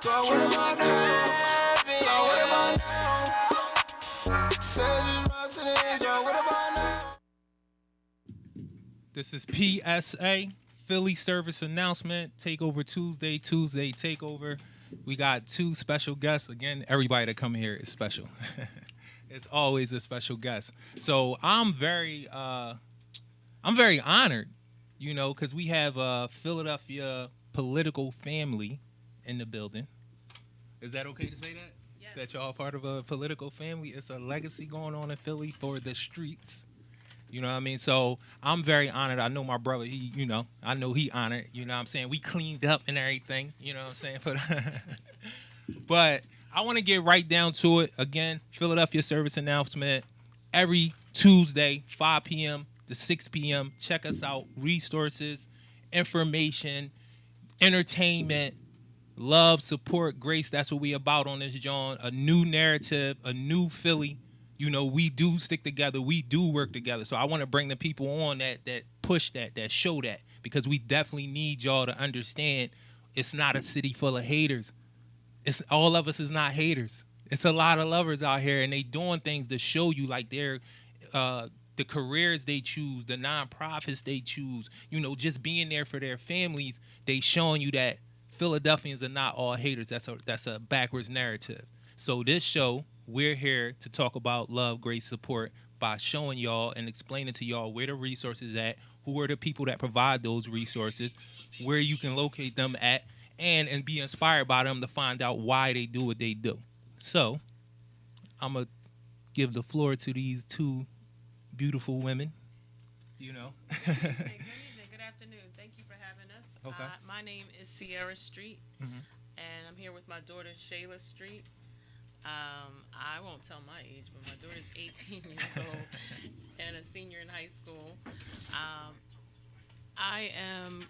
Girl, what am I now? Girl, what am I now? Said just run to the edge, girl, what am I now? This is PSA, Philly Service Announcement, TakeOver Tuesday TakeOver. We got two special guests. Again, everybody that come here is special. It's always a special guest. So I'm very honored, because we have a Philadelphia political family in the building. Is that okay to say that? Yes. That y'all part of a political family? It's a legacy going on in Philly for the streets. You know what I mean? So I'm very honored. I know my brother, I know he honored. You know what I'm saying? We cleaned up and everything. You know what I'm saying? But I want to get right down to it. Again, Philadelphia Service Announcement. Every Tuesday, 5 p.m. to 6 p.m. Check us out. Resources, information, entertainment, love, support, grace. That's what we about on this, John. A new narrative, a new Philly. We do stick together. We do work together. So I want to bring the people on that push that show that, because we definitely need y'all to understand it's not a city full of haters. It's all of us is not haters. It's a lot of lovers out here, and they doing things to show you, like they're the careers they choose, the nonprofits they choose, just being there for their families. They showing you that Philadelphians are not all haters. That's a backwards narrative. So this show, we're here to talk about love, grace, support by showing y'all and explaining to y'all where the resources at, who are the people that provide those resources, where you can locate them at, and be inspired by them to find out why they do what they do. So I'm going to give the floor to these two beautiful women. Good evening, good afternoon. Thank you for having us. Okay. My name is Sierra Street, and I'm here with my daughter, Shayla Street. I won't tell my age, but my daughter's 18 years old and a senior in high school. I am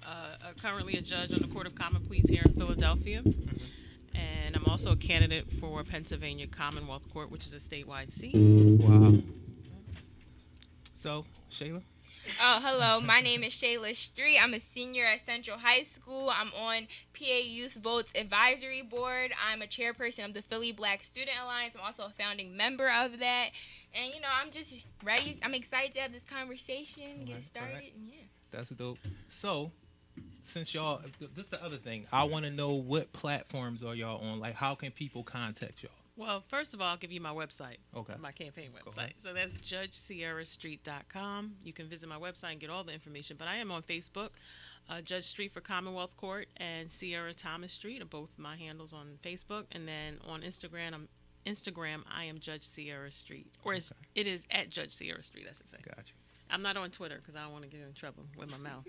currently a judge on the Court of Common Pleas here in Philadelphia, and I'm also a candidate for Pennsylvania Commonwealth Court, which is a statewide seat. Wow. So, Shayla? Oh, hello. My name is Shayla Street. I'm a senior at Central High School. I'm on PA Youth Votes Advisory Board. I'm a chairperson of the Philly Black Student Alliance. I'm also a founding member of that. And, I'm just ready. I'm excited to have this conversation, get it started, and yeah. That's dope. So, since y'all, this is the other thing. I want to know, what platforms are y'all on? Like, how can people contact y'all? Well, first of all, I'll give you my website, Okay. my campaign website. So that's judgesierrastreet.com. You can visit my website and get all the information. But I am on Facebook, Judge Street for Commonwealth Court, and Sierra Thomas Street are both my handles on Facebook. And then on Instagram, I am Judge Sierra Street. Or it is at Judge Sierra Street, I should say. Gotcha. I'm not on Twitter because I don't want to get in trouble with my mouth.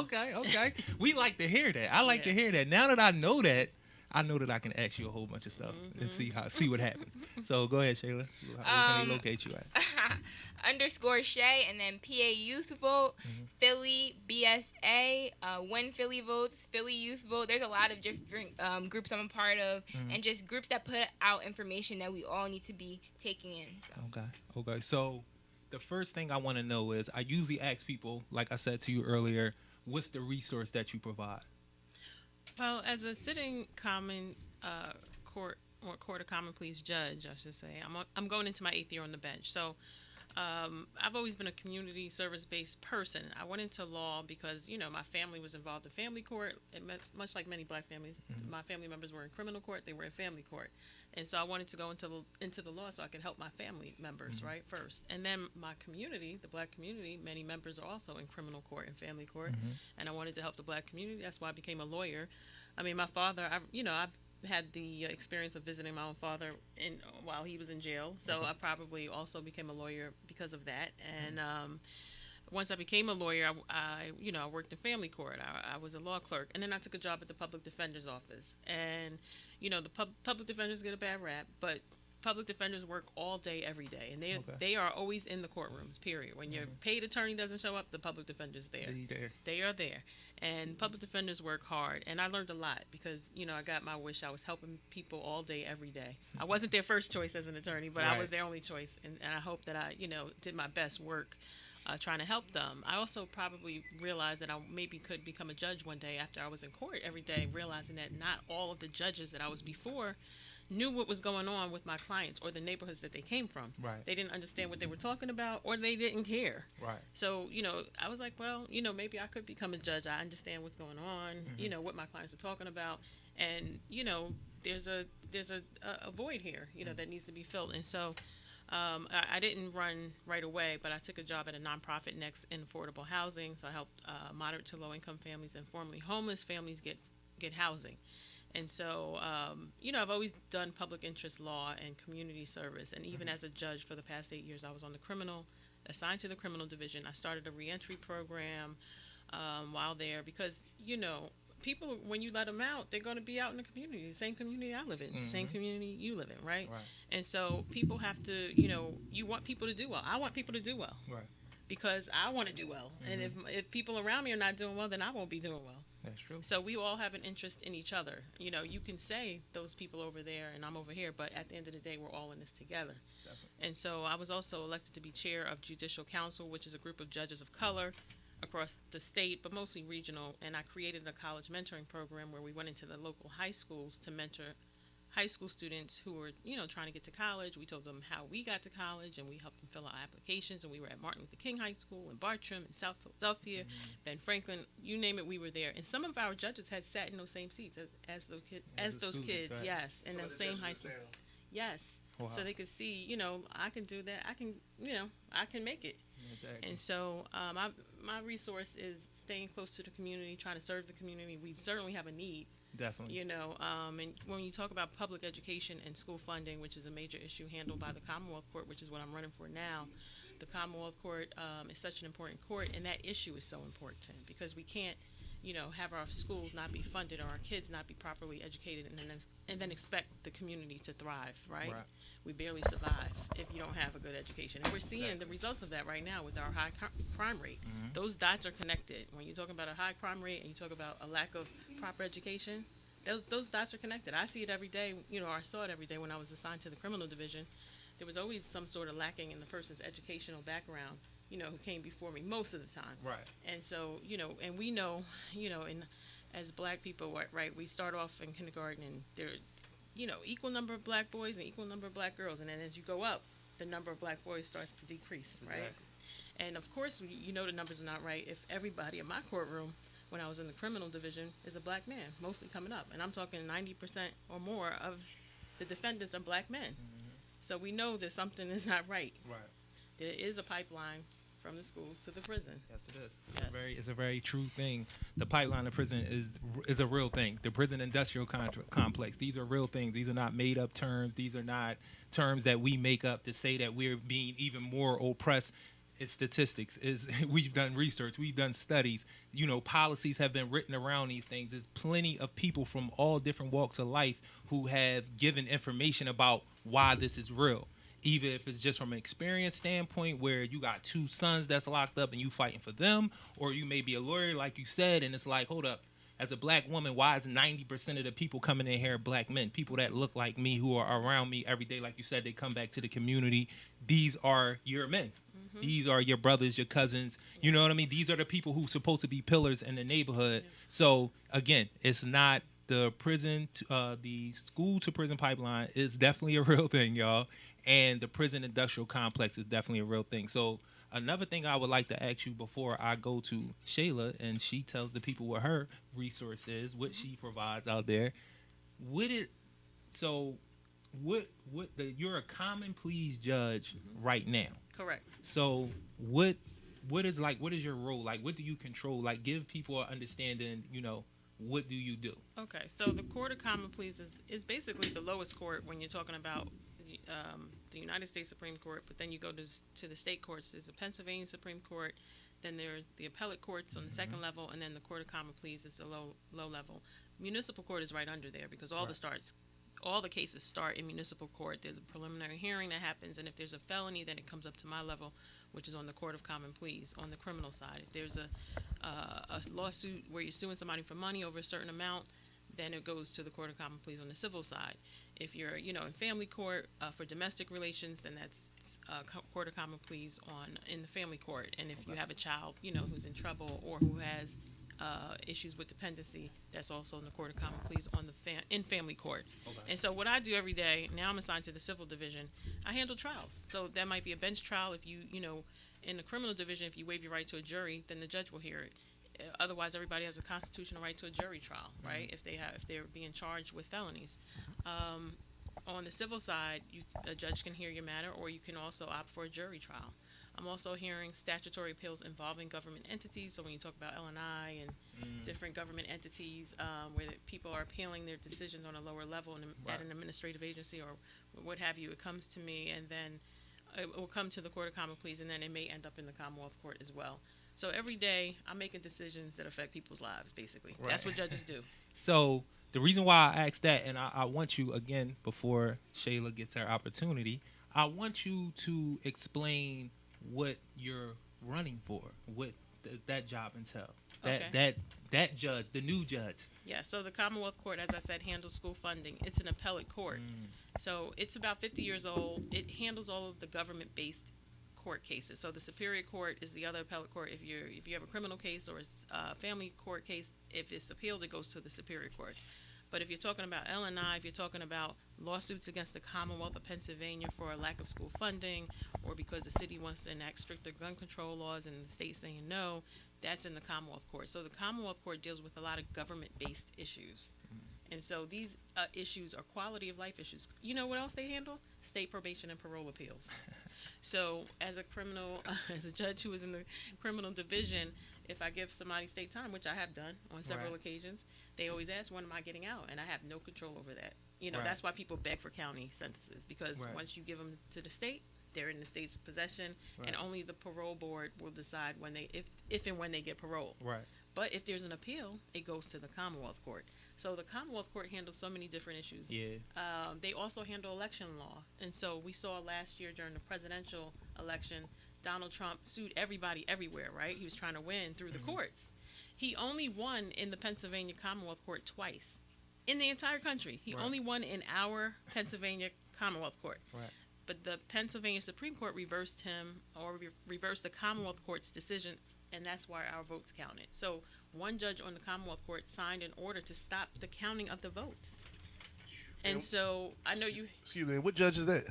Okay. We like to hear that. I like to hear that. Now that I know that I can ask you a whole bunch of stuff and see what happens. So go ahead, Shayla. Where can they locate you at? _ Shay, and then PA Youth Vote, Philly BSA, When Philly Votes, Philly Youth Vote. There's a lot of different groups I'm a part of, and just groups that put out information that we all need to be taking in. So. Okay. So the first thing I want to know is, I usually ask people, like I said to you earlier, what's the resource that you provide? Well, as a sitting common court or court of common pleas judge, I should say, I'm going into my 8th year on the bench. So I've always been a community service-based person. I went into law because, my family was involved in family court. Much like many black families, my family members were in criminal court. They were in family court. And so I wanted to go into the law so I could help my family members, right, first. And then my community, the black community, many members are also in criminal court and family court. And I wanted to help the black community. That's why I became a lawyer. I mean, my father, I've had the experience of visiting my own father while he was in jail. So I probably also became a lawyer because of that. And once I became a lawyer, I worked in family court. I was a law clerk, and then I took a job at the public defender's office. And the public defenders get a bad rap, but public defenders work all day, every day, and they are always in the courtrooms. Period. When your paid attorney doesn't show up, the public defender's there. They are there, and public defenders work hard. And I learned a lot because I got my wish. I was helping people all day, every day. I wasn't their first choice as an attorney, but I was their only choice, and I hope that I did my best work trying to help them. I also probably realized that I maybe could become a judge one day after I was in court every day, realizing that not all of the judges that I was before knew what was going on with my clients or the neighborhoods that they came from. Right. They didn't understand what they were talking about, or they didn't care. Right. So, I was like, well, maybe I could become a judge. I understand what's going on, what my clients are talking about. And, there's a void here, that needs to be filled. And so I didn't run right away, but I took a job at a nonprofit next in affordable housing. So I helped moderate to low income families and formerly homeless families get housing. And so, I've always done public interest law and community service. And even as a judge for the past 8 years, I was assigned to the criminal division. I started a reentry program while there because, people, when you let them out, they're going to be out in the community, the same community I live in, the same community you live in, right? And so people have to, you want people to do well. I want people to do well. Right. Because I want to do well. And if people around me are not doing well, then I won't be doing well. That's true. So we all have an interest in each other. You can say those people over there and I'm over here, but at the end of the day, we're all in this together. Definitely. And so I was also elected to be chair of Judicial Council, which is a group of judges of color across the state, but mostly regional. And I created a college mentoring program where we went into the local high schools to mentor high school students who were, trying to get to college. We told them how we got to college, and we helped them fill out applications. And we were at Martin Luther King High School in Bartram, in South Philadelphia, Ben Franklin, you name it, we were there. And some of our judges had sat in those same seats as those kids, right. Yes, in those same high school. Yes. Wow. So they could see, I can do that. I can make it. Exactly. And so my resource is staying close to the community, trying to serve the community. We certainly have a need. Definitely. And when you talk about public education and school funding, which is a major issue handled by the Commonwealth Court, which is what I'm running for now, the Commonwealth Court is such an important court, and that issue is so important because we can't, have our schools not be funded or our kids not be properly educated and then expect the community to thrive, right? We barely survive if you don't have a good education. And we're seeing the results of that right now with our high crime rate. Those dots are connected. When you're talking about a high crime rate and you talk about a lack of proper education, those dots are connected. I see it every day, or I saw it every day when I was assigned to the criminal division. There was always some sort of lacking in the person's educational background, who came before me most of the time. Right. And so, and we know, and as black people, right, we start off in kindergarten and there's, equal number of black boys and equal number of black girls. And then as you go up, the number of black boys starts to decrease, right? Exactly. And of course, the numbers are not right if everybody in my courtroom, when I was in the criminal division, is a black man, mostly coming up. And I'm talking 90% or more of the defendants are black men. So we know that something is not right. Right. There is a pipeline from the schools to the prison. Yes, it is. Yes. It's a very true thing. The pipeline to prison is a real thing. The prison industrial complex. These are real things. These are not made up terms. These are not terms that we make up to say that we're being even more oppressed. It's statistics. We've done research. We've done studies. Policies have been written around these things. There's plenty of people from all different walks of life who have given information about why this is real. Either if it's just from an experience standpoint where you got two sons that's locked up and you fighting for them, or you may be a lawyer, like you said, and it's like, hold up, as a black woman, why is 90% of the people coming in here black men, people that look like me, who are around me every day? Like you said, they come back to the community. These are your men. These are your brothers, your cousins. You know what I mean? These are the people who are supposed to be pillars in the neighborhood. So, again, it's not the prison, the school to prison pipeline is definitely a real thing, y'all. And the prison industrial complex is definitely a real thing. So another thing I would like to ask you before I go to Shayla and she tells the people what her resource is, what she provides out there. You're a common pleas judge right now. Correct. So what is your role? Like, what do you control? Like, give people an understanding, what do you do? Okay, so the Court of Common Pleas is basically the lowest court when you're talking about the United States Supreme Court, but then you go to the state courts. There's the Pennsylvania Supreme Court, then there's the appellate courts on the second level, and then the Court of Common Pleas is the low level. Municipal court is right under there because all the cases start in municipal court. There's a preliminary hearing that happens, and if there's a felony, then it comes up to my level, which is on the Court of Common Pleas on the criminal side. If there's a lawsuit where you're suing somebody for money over a certain amount, then it goes to the Court of Common Pleas on the civil side. If you're, in family court for domestic relations, then that's Court of Common Pleas in the family court. And if you have a child, who's in trouble or who has issues with dependency, that's also in the Court of Common Pleas in family court. Okay. And so what I do every day, now I'm assigned to the civil division, I handle trials. So that might be a bench trial. If in the criminal division, if you waive your right to a jury, then the judge will hear it. Otherwise, everybody has a constitutional right to a jury trial, right? If they're being charged with felonies. On the civil side, a judge can hear your matter, or you can also opt for a jury trial. I'm also hearing statutory appeals involving government entities. So when you talk about L&I and different government entities where people are appealing their decisions on a lower level at an administrative agency or what have you, it comes to me, and then it will come to the Court of Common Pleas, and then it may end up in the Commonwealth Court as well. So every day, I'm making decisions that affect people's lives, basically. Right. That's what judges do. So the reason why I asked that, and I want you, again, before Shayla gets her opportunity, I want you to explain what you're running for, what that job entails. That judge, the new judge. Yeah, so the Commonwealth Court, as I said, handles school funding. It's an appellate court. So it's about 50 years old. It handles all of the government-based court cases. So the Superior Court is the other appellate court. If you have a criminal case or a family court case, if it's appealed, it goes to the Superior Court. But if you're talking about L&I, if you're talking about lawsuits against the Commonwealth of Pennsylvania for a lack of school funding, or because the city wants to enact stricter gun control laws and the state saying no, that's in the Commonwealth Court. So the Commonwealth Court deals with a lot of government-based issues. And so these issues are quality of life issues. You know what else they handle? State probation and parole appeals. So as a judge who is in the criminal division, if I give somebody state time, which I have done on several occasions, they always ask, when am I getting out? And I have no control over that. That's why people beg for county sentences, because once you give them to the state, they're in the state's possession, and only the parole board will decide if and when they get parole. Right. But if there's an appeal, it goes to the Commonwealth Court. So the Commonwealth Court handles so many different issues. Yeah. They also handle election law. And so we saw last year during the presidential election, Donald Trump sued everybody everywhere, right? He was trying to win through the courts. He only won in the Pennsylvania Commonwealth Court twice in the entire country. He only won in our Pennsylvania Commonwealth Court. Right. But the Pennsylvania Supreme Court reversed him, or reversed the Commonwealth Court's decision, and that's why our votes counted. So one judge on the Commonwealth Court signed an order to stop the counting of the votes. And so I know you... Excuse me, what judge is that?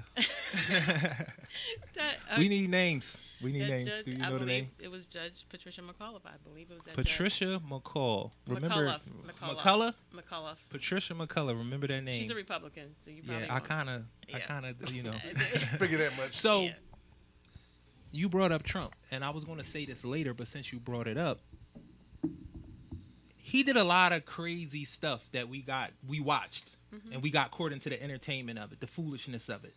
We need names. We need names. Judge, do you know the name? It was Judge Patricia McAuliffe, I believe it was that Patricia McCall. Remember McAuliffe. Patricia McCullough. Remember that name? She's a Republican, so you probably I kind of, Figure that much. So you brought up Trump, and I was going to say this later, but since you brought it up, he did a lot of crazy stuff that we watched, and we got caught into the entertainment of it, the foolishness of it.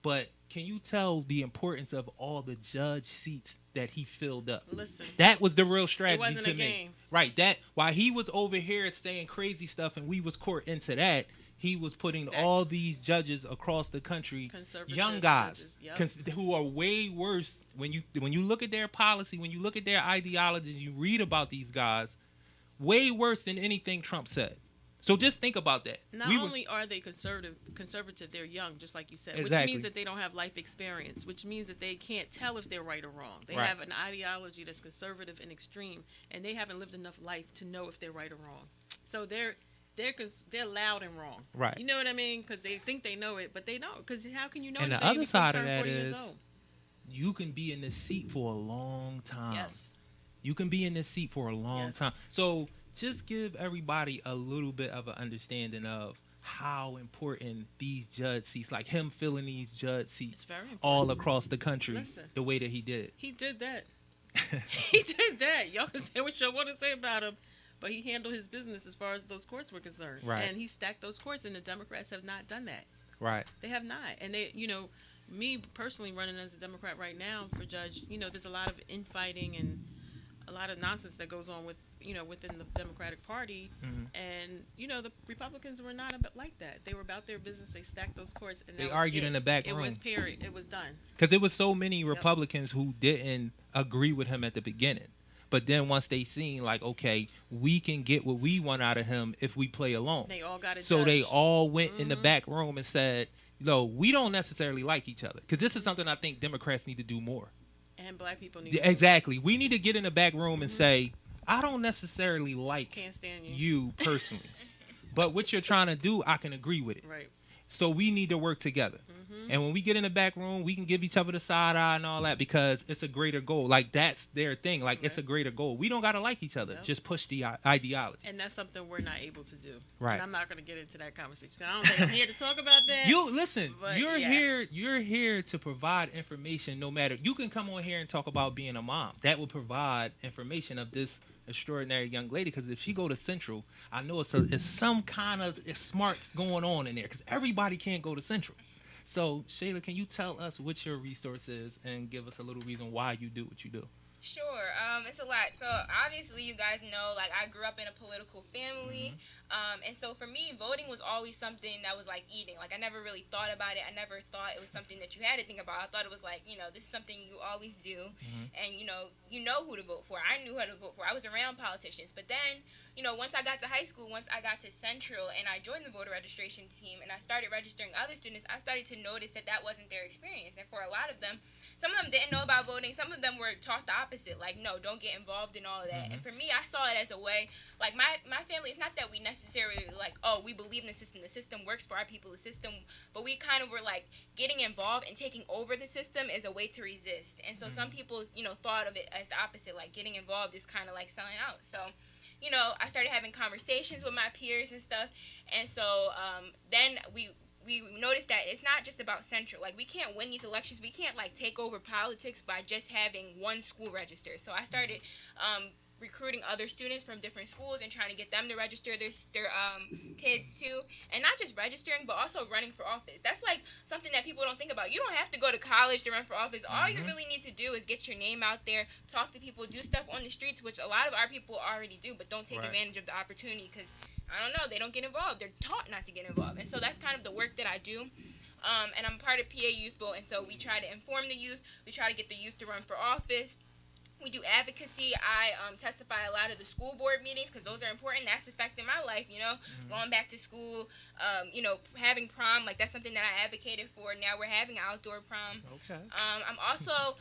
But can you tell the importance of all the judge seats that he filled up? Listen, that was the real strategy it wasn't to a me. game. Right, that while he was over here saying crazy stuff and we was caught into that, he was putting all these judges across the country, young guys, who are way worse. When you look at their policy, when you look at their ideology, you read about these guys, way worse than anything Trump said. So just think about that. Not only are they conservative, they're young, just like you said, which means that they don't have life experience, which means that they can't tell if they're right or wrong. They have an ideology that's conservative and extreme, and they haven't lived enough life to know if they're right or wrong. So they're loud and wrong. Right. You know what I mean? Because they think they know it, but they don't. Because how can you know? And the other side of that is, you can be in this seat for a long time. Yes. You can be in this seat for a long time. So just give everybody a little bit of an understanding of how important these judge seats, like him filling these judge seats all across the country, the way that he did. He did that. He did that. Y'all can say what y'all want to say about him, but he handled his business as far as those courts were concerned. Right. And he stacked those courts, and the Democrats have not done that. Right. They have not. And they, me personally running as a Democrat right now for judge, there's a lot of infighting and a lot of nonsense that goes on within the Democratic Party. And, the Republicans were not like that. They were about their business. They stacked those courts. And they argued in the back room. It was period. It was done. Because there was so many Republicans who didn't agree with him at the beginning. But then once they seen like, okay, we can get what we want out of him if we play alone. They all got it. So they all went in the back room and said, no, we don't necessarily like each other. Because this is something I think Democrats need to do more. And black people need to. Exactly. We need to get in the back room and say, I don't necessarily like Can't stand you personally. But what you're trying to do, I can agree with it. Right. So we need to work together. And when we get in the back room, we can give each other the side eye and all that because it's a greater goal. Like, that's their thing. Like, it's a greater goal. We don't got to like each other. Just push the ideology. And that's something we're not able to do. Right. And I'm not going to get into that conversation. I don't think I'm here to talk about that. Listen, but you're here to provide information no matter. You can come on here and talk about being a mom. That will provide information of this extraordinary young lady, because if she go to Central, I know it's some kind of smarts going on in there, because everybody can't go to Central. So, Shayla, can you tell us what your resource is and give us a little reason why you do what you do? Sure. It's a lot. So obviously you guys know, like, I grew up in a political family. And so for me, voting was always something that was like eating. Like, I never really thought about it. I never thought it was something that you had to think about. I thought it was like, this is something you always do. And, you know who to vote for. I knew who to vote for. I was around politicians. But then, once I got to high school, once I got to Central and I joined the voter registration team and I started registering other students, I started to notice that wasn't their experience. And for a lot of them, some of them didn't know about voting. Some of them were taught the opposite, like, no, don't get involved in all of that. And for me, I saw it as a way, like, my family, it's not that we necessarily, like, oh, we believe in the system works for our people, but we kind of were, like, getting involved and taking over the system is a way to resist. And so some people, thought of it as the opposite, like, getting involved is kind of like selling out. So, I started having conversations with my peers and stuff, and so then we noticed that it's not just about Central. Like, we can't win these elections. We can't, like, take over politics by just having one school register. So I started recruiting other students from different schools and trying to get them to register their kids too, and not just registering but also running for office. That's like something that people don't think about. You don't have to go to college to run for office. All you really need to do is get your name out there, talk to people, do stuff on the streets, which a lot of our people already do but don't take advantage of the opportunity because, I don't know, they don't get involved. They're taught not to get involved. And so that's kind of the work that I do. And I'm part of PA Youth Vote, and so we try to inform the youth. We try to get the youth to run for office. We do advocacy. I testify a lot of the school board meetings because those are important. That's affecting my life, going back to school, having prom. Like, that's something that I advocated for. Now we're having outdoor prom. Okay. I'm also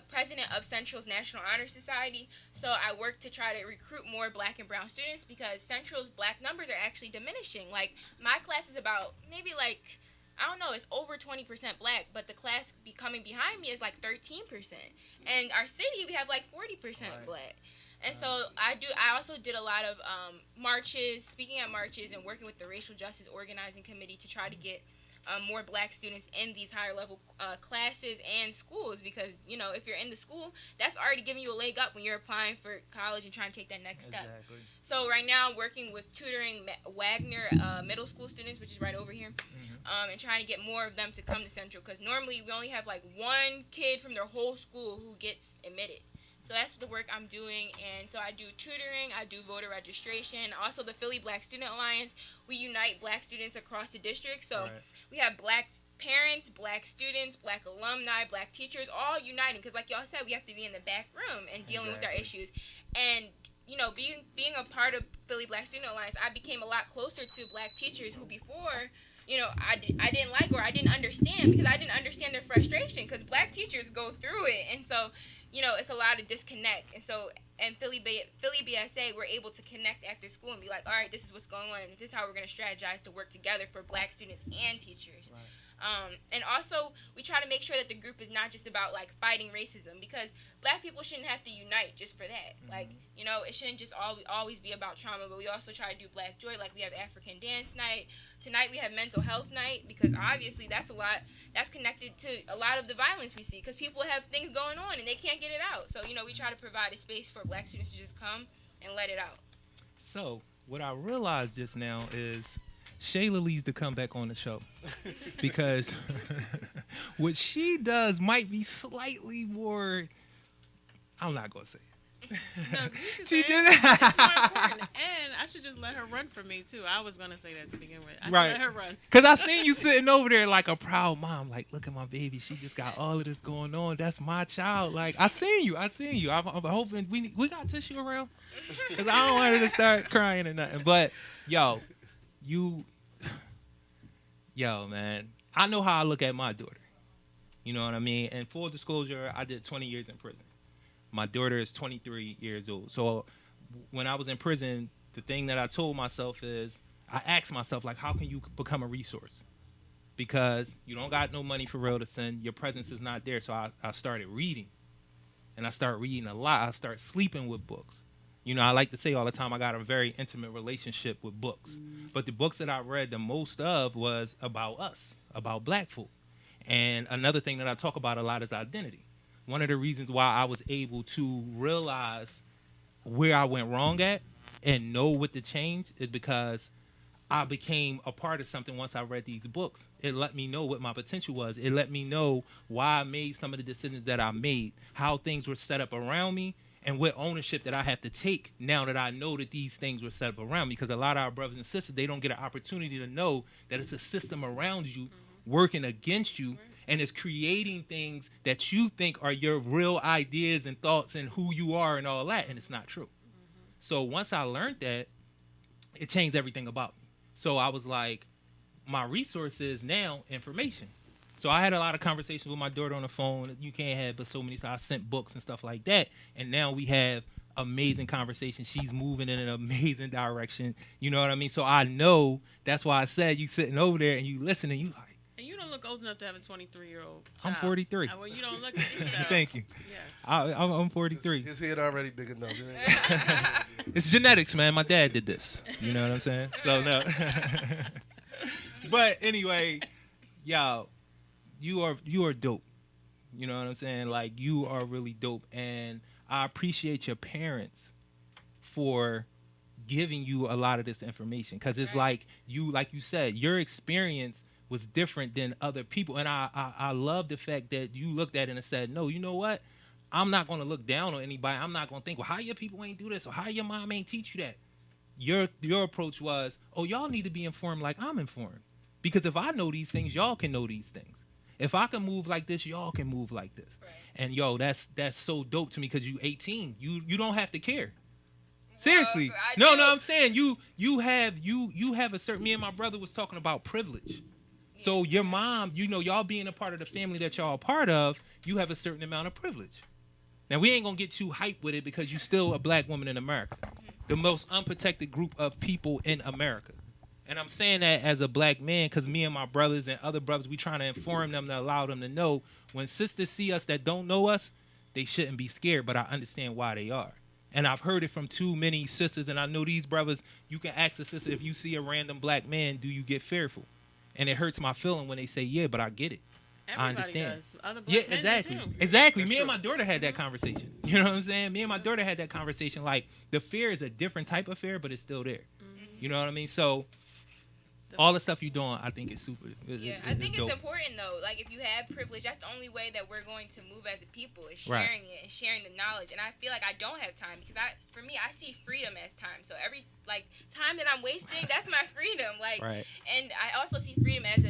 president of Central's National Honor Society. So I work to try to recruit more black and brown students because Central's black numbers are actually diminishing. Like, my class is about maybe like, I don't know, it's over 20% black, but the class coming behind me is like 13%. And our city, we have like 40% black. And so I also did a lot of marches, speaking at marches and working with the Racial Justice Organizing Committee to try to get more black students in these higher level classes and schools because, if you're in the school, that's already giving you a leg up when you're applying for college and trying to take that next step. So right now I'm working with tutoring Wagner middle school students, which is right over here, and trying to get more of them to come to Central because normally we only have like one kid from their whole school who gets admitted. So that's the work I'm doing, and so I do tutoring, I do voter registration. Also, the Philly Black Student Alliance, we unite black students across the district. So we have black parents, black students, black alumni, black teachers, all uniting. Because like y'all said, we have to be in the back room and dealing with our issues. And, being a part of Philly Black Student Alliance, I became a lot closer to black teachers who before, I didn't like or I didn't understand because I didn't understand their frustration because black teachers go through it. And so, it's a lot of disconnect. And so, and Philly BSA, we're able to connect after school and be like, all right, this is what's going on. This is how we're going to strategize to work together for black students and teachers. And also, we try to make sure that the group is not just about, like, fighting racism because black people shouldn't have to unite just for that. Like, it shouldn't just always be about trauma, but we also try to do Black Joy. Like, we have African Dance Night. Tonight we have Mental Health Night because obviously that's connected to a lot of the violence we see because people have things going on and they can't get it out. So, we try to provide a space for black students to just come and let it out. So, what I realized just now is Shayla needs to come back on the show because what she does might be slightly more, I'm not going to say it. No, you can She say did it. it. It's more important. And I should just let her run for me, too. I was going to say that to begin with. I should Right. let her run. Cause I seen you sitting over there like a proud mom, like, look at my baby. She just got all of this going on. That's my child. Like, I seen you. I'm hoping we got tissue around. Cause I don't want her to start crying or nothing. But yo, man, I know how I look at my daughter. You know what I mean? And full disclosure, I did 20 years in prison. My daughter is 23 years old. So when I was in prison, the thing that I told myself is, I asked myself, like, how can you become a resource? Because you don't got no money for real to send. Your presence is not there. So I started reading. And I started reading a lot. I started sleeping with books. You know, I like to say all the time, I got a very intimate relationship with books. But the books that I read the most of was about us, about black folk. And another thing that I talk about a lot is identity. One of the reasons why I was able to realize where I went wrong at and know what to change is because I became a part of something once I read these books. It let me know what my potential was. It let me know why I made some of the decisions that I made, how things were set up around me, and what ownership that I have to take now that I know that these things were set up around me. Because a lot of our brothers and sisters, they don't get an opportunity to know that it's a system around you working against you, and it's creating things that you think are your real ideas and thoughts and who you are and all that, and it's not true. So once I learned that, it changed everything about me. So I was like, my resource is now information. So I had a lot of conversations with my daughter on the phone. You can't have but so many. So I sent books and stuff like that. And now we have amazing conversations. She's moving in an amazing direction. You know what I mean? So I know that's why I said you sitting over there and you listen and you like, And you don't look old enough to have a 23-year-old I'm child. 43. Well, you don't look at yourself. Thank you. Yeah. I'm 43. His head already big enough. It's genetics, man. My dad did this. You know what I'm saying? So no. But anyway, y'all, you are dope. You know what I'm saying? Like, you are really dope, and I appreciate your parents for giving you a lot of this information, because it's like you said, your experience was different than other people, and I love the fact that you looked at it and said, no, you know what? I'm not going to look down on anybody. I'm not going to think, well, how your people ain't do this, or how your mom ain't teach you that. Your approach was, oh, y'all need to be informed like I'm informed, because if I know these things, y'all can know these things. If I can move like this, y'all can move like this. Right. And yo, that's so dope to me, because you 18. You don't have to care. Seriously. No, I'm saying you have a certain, me and my brother was talking about privilege. So your mom, you know, y'all being a part of the family that y'all are part of, you have a certain amount of privilege. Now, we ain't going to get too hyped with it, because you're still a black woman in America. The most unprotected group of people in America. And I'm saying that as a black man, because me and my brothers and other brothers, we trying to inform them to allow them to know, when sisters see us that don't know us, they shouldn't be scared, but I understand why they are. And I've heard it from too many sisters, and I know these brothers, you can ask a sister, if you see a random black man, do you get fearful? And it hurts my feeling when they say, yeah, but I get it. Everybody I understand. does. Other black men do too. Exactly. Me and my daughter had that conversation. You know what I'm saying? Me and my daughter had that conversation. Like, the fear is a different type of fear, but it's still there. You know what I mean? So all the stuff you're doing, I think is super. I think it's important though. Like, if you have privilege, that's the only way that we're going to move as a people, is sharing it and sharing the knowledge. And I feel like I don't have time, because for me, I see freedom as time. So every time that I'm wasting, that's my freedom. Like, and I also see freedom as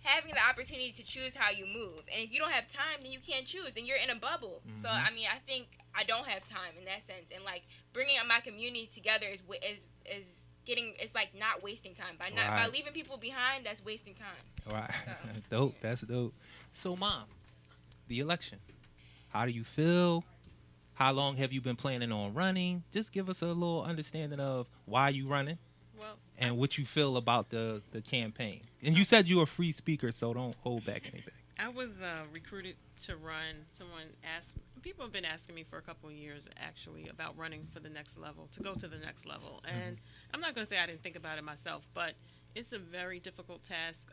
having the opportunity to choose how you move. And if you don't have time, then you can't choose, and you're in a bubble. So I mean, I think I don't have time in that sense, and like bringing my community together is it's like not wasting time. By leaving people behind, that's wasting time. Right. So. Dope. That's dope. So, Mom, the election, how do you feel? How long have you been planning on running? Just give us a little understanding of why you running. And what you feel about the campaign. And you said you're a free speaker, so don't hold back anything. I was recruited to run. People have been asking me for a couple of years, actually, about running for the next level, to go to the next level. And I'm not going to say I didn't think about it myself, but it's a very difficult task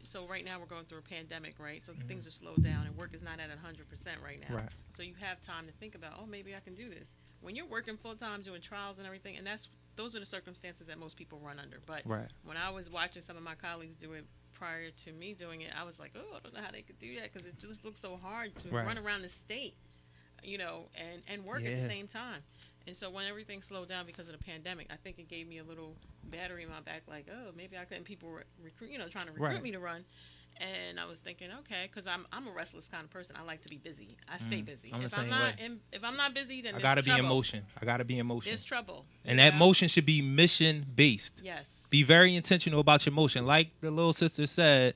so right now we're going through a pandemic, right? So things are slowed down, and work is not at 100% right now. Right. So you have time to think about, maybe I can do this. When you're working full-time, doing trials and everything, and those are the circumstances that most people run under. But when I was watching some of my colleagues do it prior to me doing it, I was like, oh, I don't know how they could do that because it just looks so hard to Right. run around the state, and work at Yeah. the same time. And so when everything slowed down because of the pandemic, I think it gave me a little battery in my back, like, oh, maybe I couldn't. People were trying to recruit Right. me to run. And I was thinking, okay, because I'm a restless kind of person. I like to be busy. I stay busy. I'm the If same I'm not way. if I'm not busy, then I there's gotta be in trouble. motion. I gotta be in motion. There's trouble. And you that know? motion should be mission based. Yes. Be very intentional about your motion. Like the little sister said,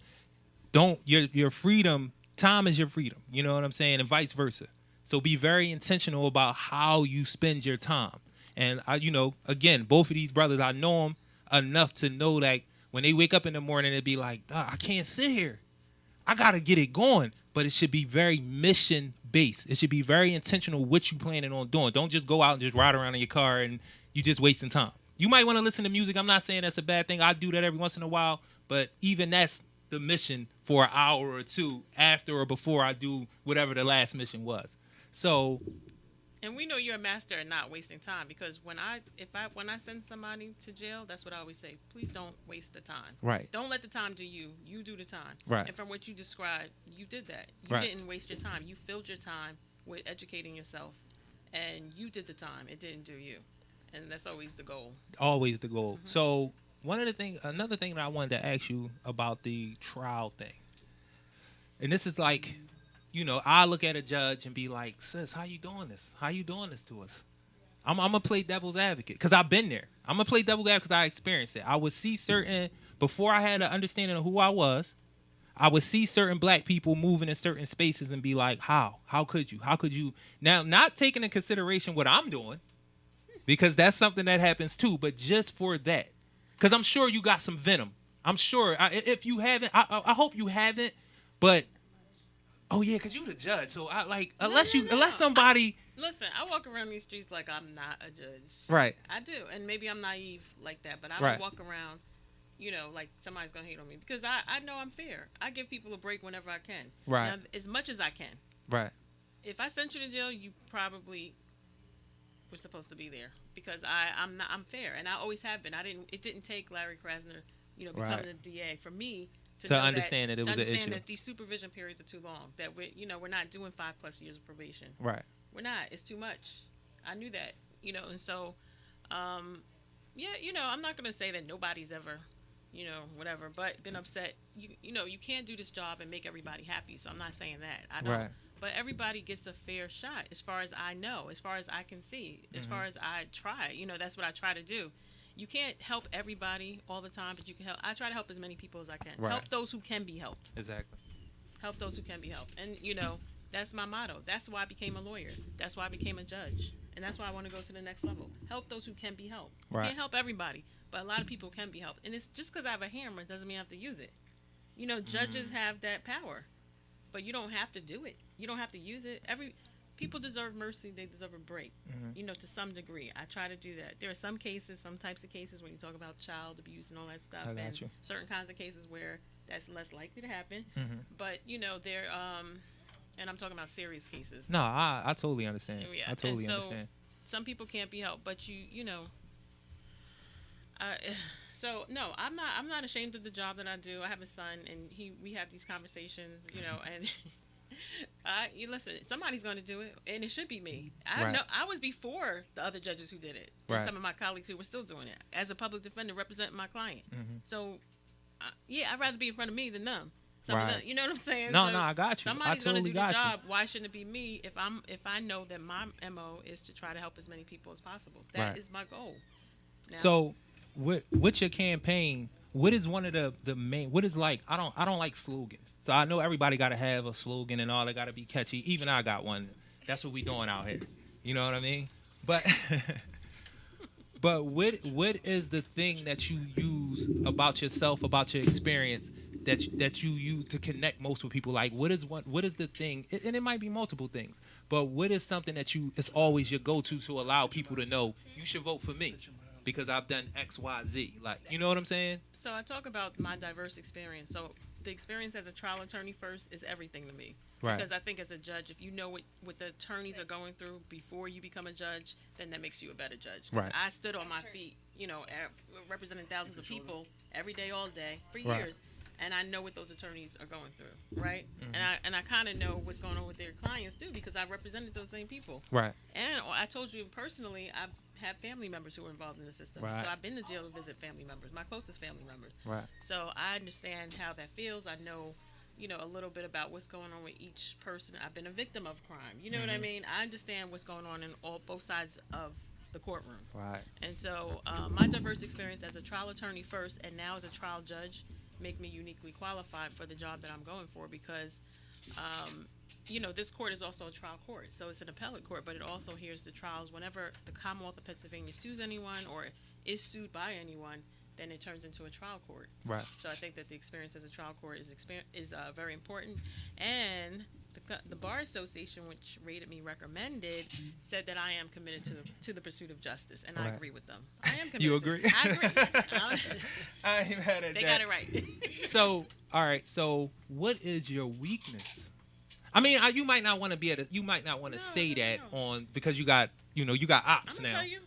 don't your freedom, time is your freedom. You know what I'm saying? And vice versa. So be very intentional about how you spend your time. And again, both of these brothers, I know them enough to know that when they wake up in the morning, they'd be like, I can't sit here. I got to get it going. But it should be very mission based. It should be very intentional what you planning on doing. Don't just go out and just ride around in your car and you just wasting time. You might want to listen to music. I'm not saying that's a bad thing. I do that every once in a while. But even that's the mission for an hour or two after or before I do whatever the last mission was. So, and we know you're a master at not wasting time, because when I send somebody to jail, that's what I always say. Please don't waste the time. right. Don't let the time do you. You do the time. Right. And from what you described, you did that. You Right. didn't waste your time. You filled your time with educating yourself, and you did the time. It didn't do you. And that's always the goal. Always the goal. So another thing that I wanted to ask you about the trial thing, and this is like, I look at a judge and be like, sis, how you doing this? How you doing this to us? I'm gonna play devil's advocate because I've been there. I'm gonna play devil's advocate because I experienced it. I would see before I had an understanding of who I was, I would see certain black people moving in certain spaces and be like, how? How could you? How could you? Now, not taking into consideration what I'm doing, because that's something that happens too, but just for that. Because I'm sure you got some venom. I'm sure. If you haven't, I hope you haven't, but, oh yeah, because you're the judge. So unless somebody. Listen, I walk around these streets like I'm not a judge. Right. I do. And maybe I'm naive like that, but I Right. don't walk around, like somebody's going to hate on me, because I know I'm fair. I give people a break whenever I can. Right. Now, as much as I can. Right. If I sent you to jail, you probably were supposed to be there, because I'm fair, and I always have been. It didn't take Larry Krasner, becoming Right. the DA for me to To know understand that it was an issue. that these supervision periods are too long. That we're not doing 5+ years of probation. Right. We're not. It's too much. I knew that, and so, I'm not going to say that nobody's ever, whatever, but been upset. You can't do this job and make everybody happy, so I'm not saying that. I don't. Right. But everybody gets a fair shot, as far as I know, as far as I can see, as far as I try. That's what I try to do. You can't help everybody all the time, but you can help. I try to help as many people as I can. Right. Help those who can be helped. Exactly. Help those who can be helped. And, that's my motto. That's why I became a lawyer. That's why I became a judge. And that's why I want to go to the next level. Help those who can be helped. You Right. can't help everybody, but a lot of people can be helped. And it's just because I have a hammer doesn't mean I have to use it. Judges have that power, but you don't have to do it. You don't have to use it. People deserve mercy. They deserve a break, to some degree. I try to do that. There are some types of cases when you talk about child abuse and all that stuff, I got and you. certain kinds of cases where that's less likely to happen. But, they're, and I'm talking about serious cases. No, I totally understand. Yeah, I totally and so understand. Some people can't be helped, but so no, I'm not ashamed of the job that I do. I have a son, and we have these conversations, and you listen, somebody's going to do it, and it should be me. Right. I was before the other judges who did it, and Right. some of my colleagues who were still doing it as a public defender representing my client. So, I'd rather be in front of me than them. Some of Right. them, you know what I'm saying? No, So no, I got you. I Somebody's totally going to do got the you. job. Why shouldn't it be me if I know that my MO is to try to help as many people as possible? That is Right. my goal. Now, So, with your campaign, what is one of the main? What is like? I don't like slogans. So I know everybody got to have a slogan and all. They got to be catchy. Even I got one. That's what we doing out here. You know what I mean? But but what is the thing that you use about yourself, about your experience, that you use to connect most with people? Like, what is the thing? And it might be multiple things, but what is something that it's always your go-to to allow people to know you should vote for me because I've done X, Y, Z. Like, you know what I'm saying? So I talk about my diverse experience. So the experience as a trial attorney first is everything to me. Right. Because I think as a judge, if you know what the attorneys are going through before you become a judge, then that makes you a better judge. 'Cause Right. I stood on my feet, representing thousands of people every day, all day, for Right. years. and I know what those attorneys are going through, right? And I kind of know what's going on with their clients too, because I represented those same people. Right. And I told you personally, I have family members who are involved in the system. Right. So I've been to jail to visit family members, my closest family members. Right. So I understand how that feels. I know, a little bit about what's going on with each person. I've been a victim of crime. You know what I mean? I understand what's going on in both sides of the courtroom. Right. And so my diverse experience as a trial attorney first and now as a trial judge make me uniquely qualified for the job that I'm going for because, this court is also a trial court. So it's an appellate court, but it also hears the trials. Whenever the Commonwealth of Pennsylvania sues anyone or is sued by anyone, then it turns into a trial court. Right. So I think that the experience as a trial court is very important. And the Bar Association, which rated me recommended, said that I am committed to the pursuit of justice, and I agree with them. I am committed. You agree? I agree. I ain't mad at They that. got it right. So, all right. So, what is your weakness? I mean, you might not want to say that on because you got ops I'm now. gonna tell you.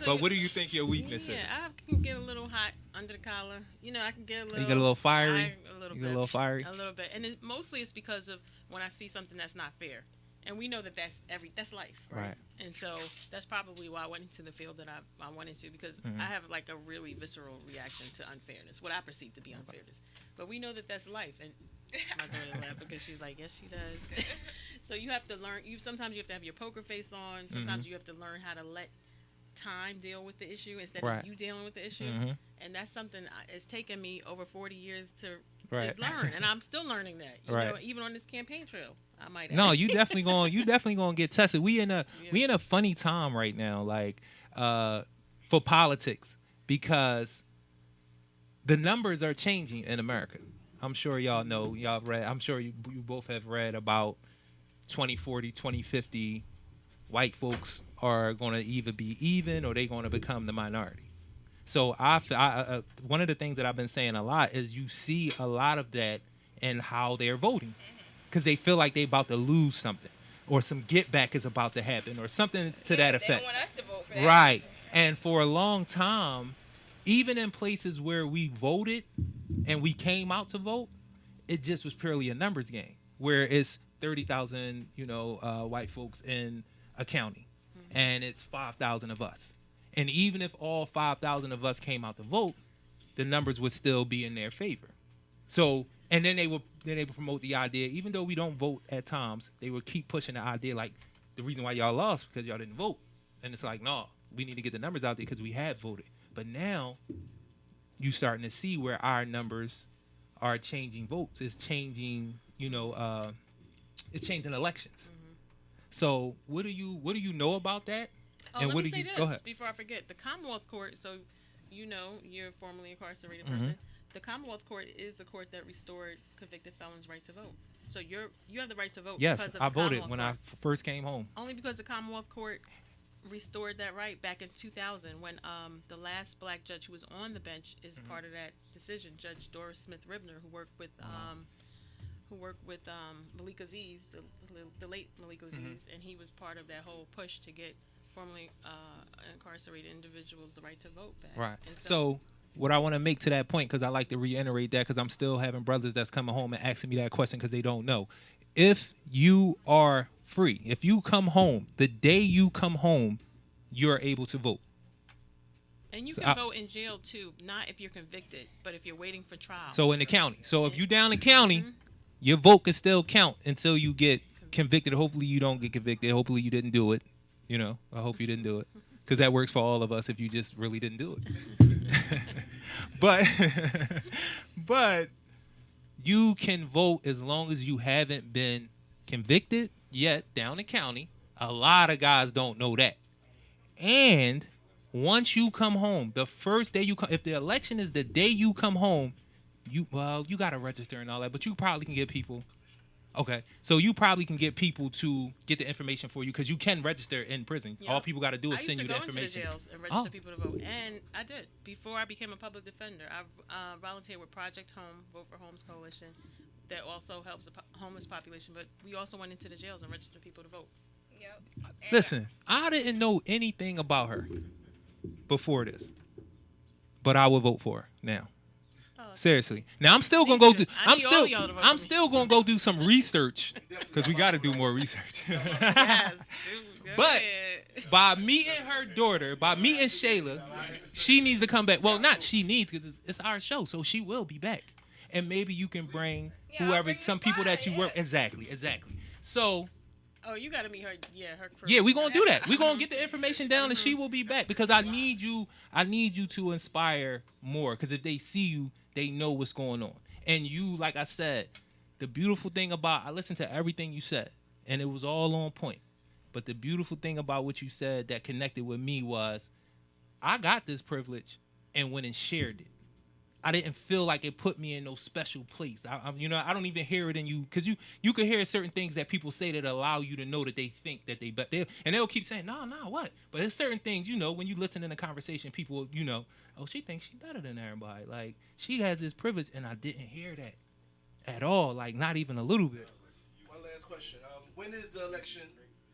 But what do you think your weakness is? Yeah, I can get a little hot under the collar. I can get a little. You get a little fiery. A little you bit. get a little fiery. A little bit, and mostly it's because of when I see something that's not fair, and we know that that's life, right? And so that's probably why I went into the field that I went into because I have like a really visceral reaction to unfairness, what I perceive to be unfairness. But we know that that's life, and my daughter laughed because she's like, yes, she does. So you have to learn. Sometimes you have to have your poker face on. Sometimes you have to learn how to let time deal with the issue instead of you dealing with the issue, and that's something it's taken me over 40 years to learn, and I'm still learning that. You know, even on this campaign trail, I might. No, you definitely gonna get tested. We in a funny time right now, like for politics, because the numbers are changing in America. I'm sure y'all know. Y'all read. I'm sure you both have read about 2040, 2050. White folks are going to either be even or they're going to become the minority. So I one of the things that I've been saying a lot is you see a lot of that in how they're voting because they feel like they're about to lose something or some get back is about to happen or something to that effect. They don't want us to vote for that. Right. And for a long time, even in places where we voted and we came out to vote, it just was purely a numbers game where it's 30,000, white folks in a county, and it's 5,000 of us. And even if all 5,000 of us came out to vote, the numbers would still be in their favor. So, and then they would promote the idea, even though we don't vote at times, they would keep pushing the idea like the reason why y'all lost because y'all didn't vote. And it's like, no, we need to get the numbers out there because we had voted. But now you starting to see where our numbers are changing votes. It's changing, it's changing elections. So what do you know about that? And what let me do say you this go ahead? before I forget. The Commonwealth Court, so you're a formerly incarcerated person. The Commonwealth Court is the court that restored convicted felons' right to vote. So you have the right to vote. Yes, because of I the voted Commonwealth when Court. I first came home. Only because the Commonwealth Court restored that right back in 2000 when the last black judge who was on the bench is part of that decision, Judge Doris Smith Ribner, who worked with Malik Aziz, the late Malik Aziz, and he was part of that whole push to get formerly incarcerated individuals the right to vote back. Right. And So what I want to make to that point, because I like to reiterate that, because I'm still having brothers that's coming home and asking me that question because they don't know. If you are free, if you come home, the day you come home, you're able to vote. And you can vote in jail too, not if you're convicted, but if you're waiting for trial. So in the county. So if you down in county, your vote can still count until you get convicted. Hopefully you don't get convicted. Hopefully you didn't do it. I hope you didn't do it. Because that works for all of us if you just really didn't do it. But you can vote as long as you haven't been convicted yet down in county. A lot of guys don't know that. And once you come home, the first day you come, if the election is the day you come home, you got to register and all that, but you probably can get people. Okay, so you probably can get people to get the information for you because you can register in prison. Yep. All people got to do is send you the I used to go information. into the jails and register people to vote, and I did. Before I became a public defender, I volunteered with Project Home, Vote for Homes Coalition, that also helps the homeless population, but we also went into the jails and registered people to vote. Yep. Listen, I didn't know anything about her before this, but I will vote for her now. Oh, Seriously. Now I'm still gonna go do. I need all y'all to vote for I'm me. still gonna go do some research because we got to do more research. Yes, dude, go But ahead. by meeting her daughter, by meeting Shayla, she needs to come back. Well, not she needs because it's our show, so she will be back. And maybe you can bring I'll whoever, bring some the people squad, that you yeah. work. Exactly. So Oh, you gotta meet her. Yeah, her crew. yeah, we're gonna do that. We're gonna get the information down, and she will be back because I need you to inspire more. Because if they see you, they know what's going on. And you, like I said, the beautiful thing about I listened to everything you said, and it was all on point. But the beautiful thing about what you said that connected with me was, I got this privilege and went and shared it. I didn't feel like it put me in no special place. I don't even hear it in you because you could hear certain things that people say that allow you to know that they think that and they'll keep saying, no, what? But there's certain things, when you listen in a conversation, people, oh, she thinks she's better than everybody. Like, she has this privilege, and I didn't hear that at all. Like, not even a little bit. One last question. When is the election?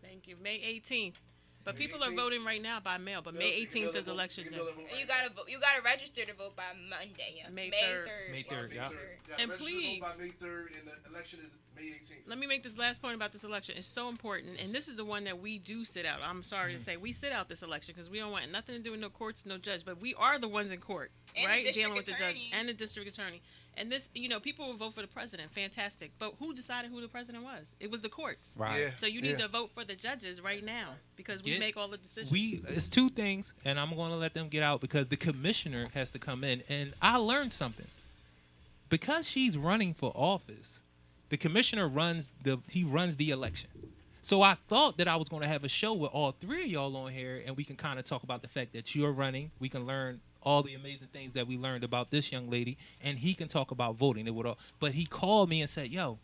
Thank you. May 18th. But people are voting right now by mail. But May 18th is election day. And you gotta register to vote by Monday. Yeah. May 3rd. May 3rd, yeah. And Register to vote please- by May 3rd, and the election is May 18th. Let me make this last point about this election. It's so important, and this is the one that we do sit out. I'm sorry to say, we sit out this election because we don't want nothing to do with no courts, no judge. But we are the ones in court, And the right? district Dealing with the judge attorney. and the district attorney. And this, people will vote for the president. Fantastic. But who decided who the president was? It was the courts. Right. Yeah. So you need to vote for the judges right now because we Get- make all the decisions. It's two things, and I'm going to let them get out because the commissioner has to come in. And I learned something. Because she's running for office, the commissioner runs the election. So I thought that I was going to have a show with all three of y'all on here, and we can kind of talk about the fact that you're running. We can learn all the amazing things that we learned about this young lady, and he can talk about voting. But he called me and said, yo,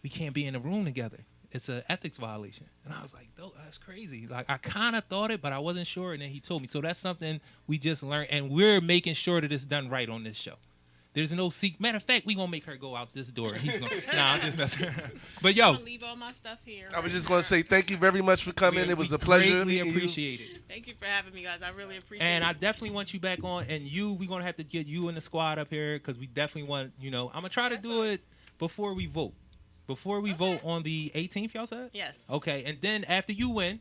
we can't be in a room together. It's an ethics violation. And I was like, that's crazy. Like, I kind of thought it, but I wasn't sure, and then he told me. So that's something we just learned, and we're making sure that it's done right on this show. There's no secret. Matter of fact, we gonna make her go out this door. He's gonna. Nah, I'm just messing around. But I'm yo, gonna leave all my stuff here. I was just going to say thank you very much for coming. It was a pleasure. Greatly meeting you. appreciate it. Thank you for having me, guys. I really appreciate And it. I definitely want you back on. And we're gonna have to get you in the squad up here because we definitely want. I'm gonna try to do it before we vote. Before we vote on the 18th, y'all said. Yes. Okay, and then after you win,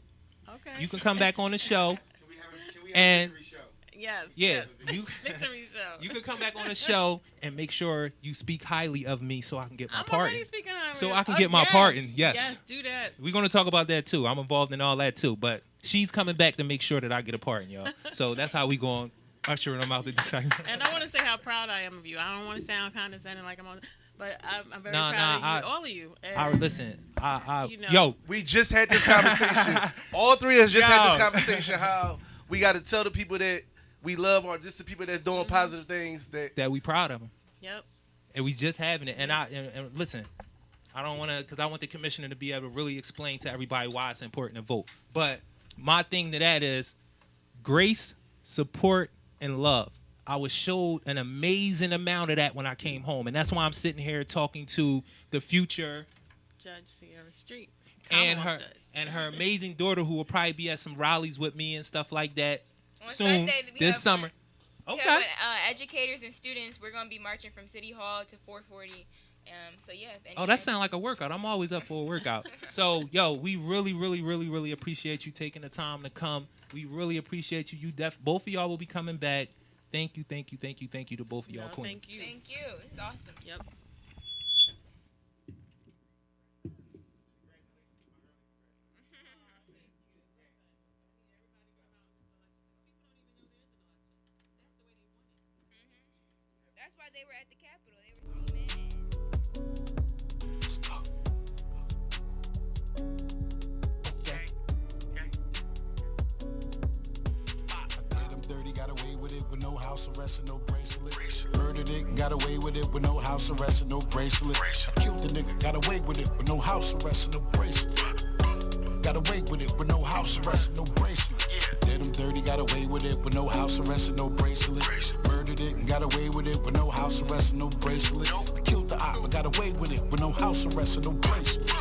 Okay. you can come back on the show. Can we have And- a victory show? Yes. Yeah, yes. you. Victory show. You can come back on the show and make sure you speak highly of me so I can get my I'm pardon. already speaking highly So of- I can get my yes. pardon, yes. Yes, do that. We're going to talk about that too. I'm involved in all that too. But she's coming back to make sure that I get a pardon, y'all. So that's how we going ushering them out the segment. And I want to say how proud I am of you. I don't want to sound condescending like I'm on, but I'm very Nah, proud nah, of you, all of you. And I listen. You know. Yo, We just had this conversation. All three of us just had Yo. this conversation. How we got to tell the people that we love, or just the people that doing positive things. that we proud of them, Yep. and we just having it. And and listen, I don't want to because I want the commissioner to be able to really explain to everybody why it's important to vote. But my thing to that is grace, support, and love. I was showed an amazing amount of that when I came home, and that's why I'm sitting here talking to the future Judge Sierra Street. and Commonwealth her judge. and her amazing daughter who will probably be at some rallies with me and stuff like that On soon Sunday, we this have summer. one. Okay. Yeah, with, educators and students, we're gonna be marching from City Hall to 440. So yeah. if Oh, that sounds like a workout. I'm always up for a workout. So, yo, we really, really, really, really appreciate you taking the time to come. We really appreciate you. Both of y'all will be coming back. Thank you, thank you, thank you, thank you to both of y'all No, queens. thank you. Thank you. It's awesome. Yep. That's why they were at the Capitol. They were saying, man. Hit him 30, got away with it with no house arrest and no bracelet. Murdered it and got away with it with no house arrest and no bracelet. I killed the nigga, got away with it with no house arrest and no bracelet. Got away with it with no house arrest and no bracelet. Did him 30, got away with it with no house arrest and no bracelet. Murdered it and got away with it with no house arrest and no bracelet. I killed the op, but got away with it with no house arrest and no bracelet.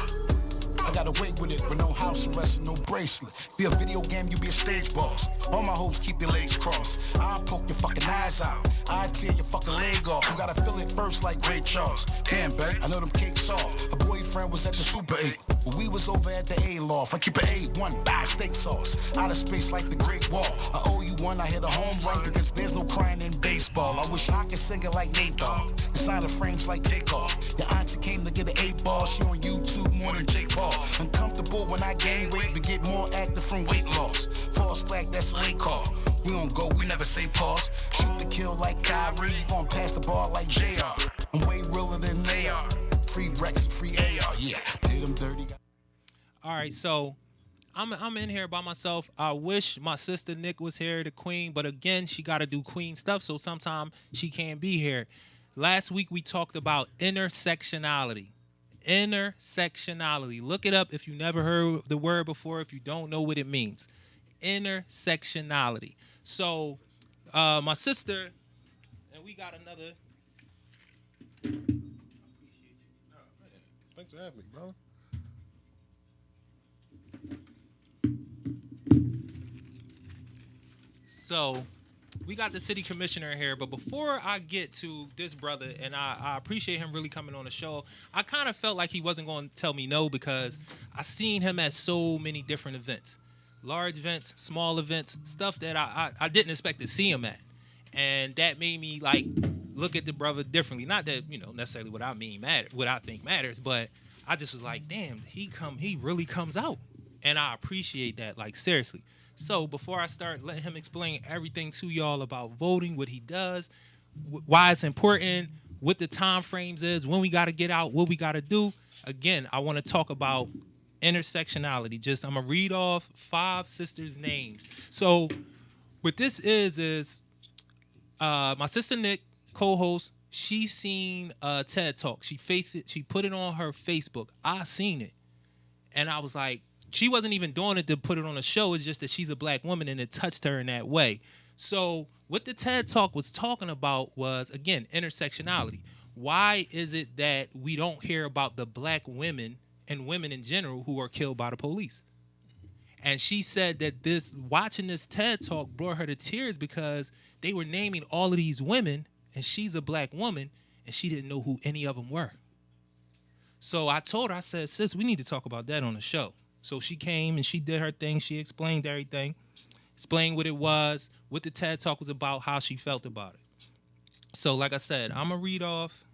I got away with it with no house arrest and no bracelet. Be a video game, you be a stage boss. All my hoes keep their legs crossed. I'll poke your fucking eyes out. I tear your fucking leg off. You gotta feel it first like Ray Charles. Damn, babe, I know them cakes off. Her boyfriend was at the Super 8. But we was over at the A-Loft. I keep an A1 by steak sauce. Out of space like the Great Wall. I owe you one, I hit a home run because there's no crying in baseball. I wish I could sing it like Nate Dogg. Designer frames like Takeoff. Your auntie came to get an 8-ball. She on YouTube more than Jake Paul. Uncomfortable when I gain weight, but get more active from weight loss. False flag, that's a late call. We don't go, we never say pause. Shoot the kill like Kyrie. Gon' pass the ball like JR. I'm way realer than they are. Free Rex, free AR, yeah. Did them dirty. All right, so I'm in here by myself. I wish my sister Nick was here, the queen, but again, she got to do queen stuff, so sometimes she can't be here. Last week we talked about intersectionality. Intersectionality. Look it up if you never heard the word before, if you don't know what it means. Intersectionality. So my sister, and we got another. Thanks for having me, bro. So we got the city commissioner here, but before I get to this brother, and I appreciate him really coming on the show, I kind of felt like he wasn't going to tell me no because I seen him at so many different events. Large events, small events, stuff that I didn't expect to see him at. And that made me like look at the brother differently. Not that, necessarily what I think matters, but I just was like, damn, he really comes out. And I appreciate that, like seriously. So before I start letting him explain everything to y'all about voting, what he does, why it's important, what the time frames is, when we got to get out, what we got to do, again, I want to talk about intersectionality. I'm going to read off 5 sisters' names. So what this is my sister Nick, co-host, she seen a TED Talk. She put it on her Facebook. I seen it. And I was like, she wasn't even doing it to put it on a show. It's just that she's a black woman and it touched her in that way. So what the TED Talk was talking about was, again, intersectionality. Why is it that we don't hear about the black women and women in general who are killed by the police? And she said that watching this TED Talk brought her to tears because they were naming all of these women and she's a black woman and she didn't know who any of them were. So I told her, I said, sis, we need to talk about that on the show. So she came and she did her thing. She explained everything, explained what it was, what the TED Talk was about, how she felt about it. So like I said, I'm going to read off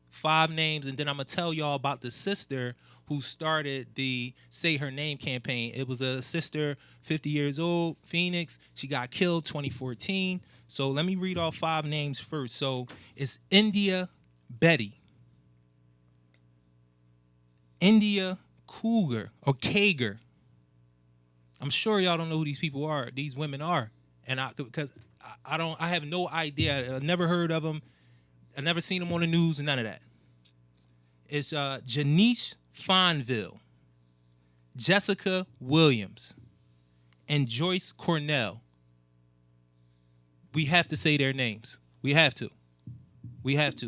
5 names, and then I'm going to tell y'all about the sister who started the Say Her Name campaign. It was a sister, 50 years old, Phoenix. She got killed 2014. So let me read all 5 names first. So it's India Betty. India Cougar or Kager. I'm sure y'all don't know who these women are. And I have no idea. I've never heard of them. I've never seen them on the news and none of that. It's Janice Fonville, Jessica Williams, and Joyce Cornell. We have to say their names. We have to.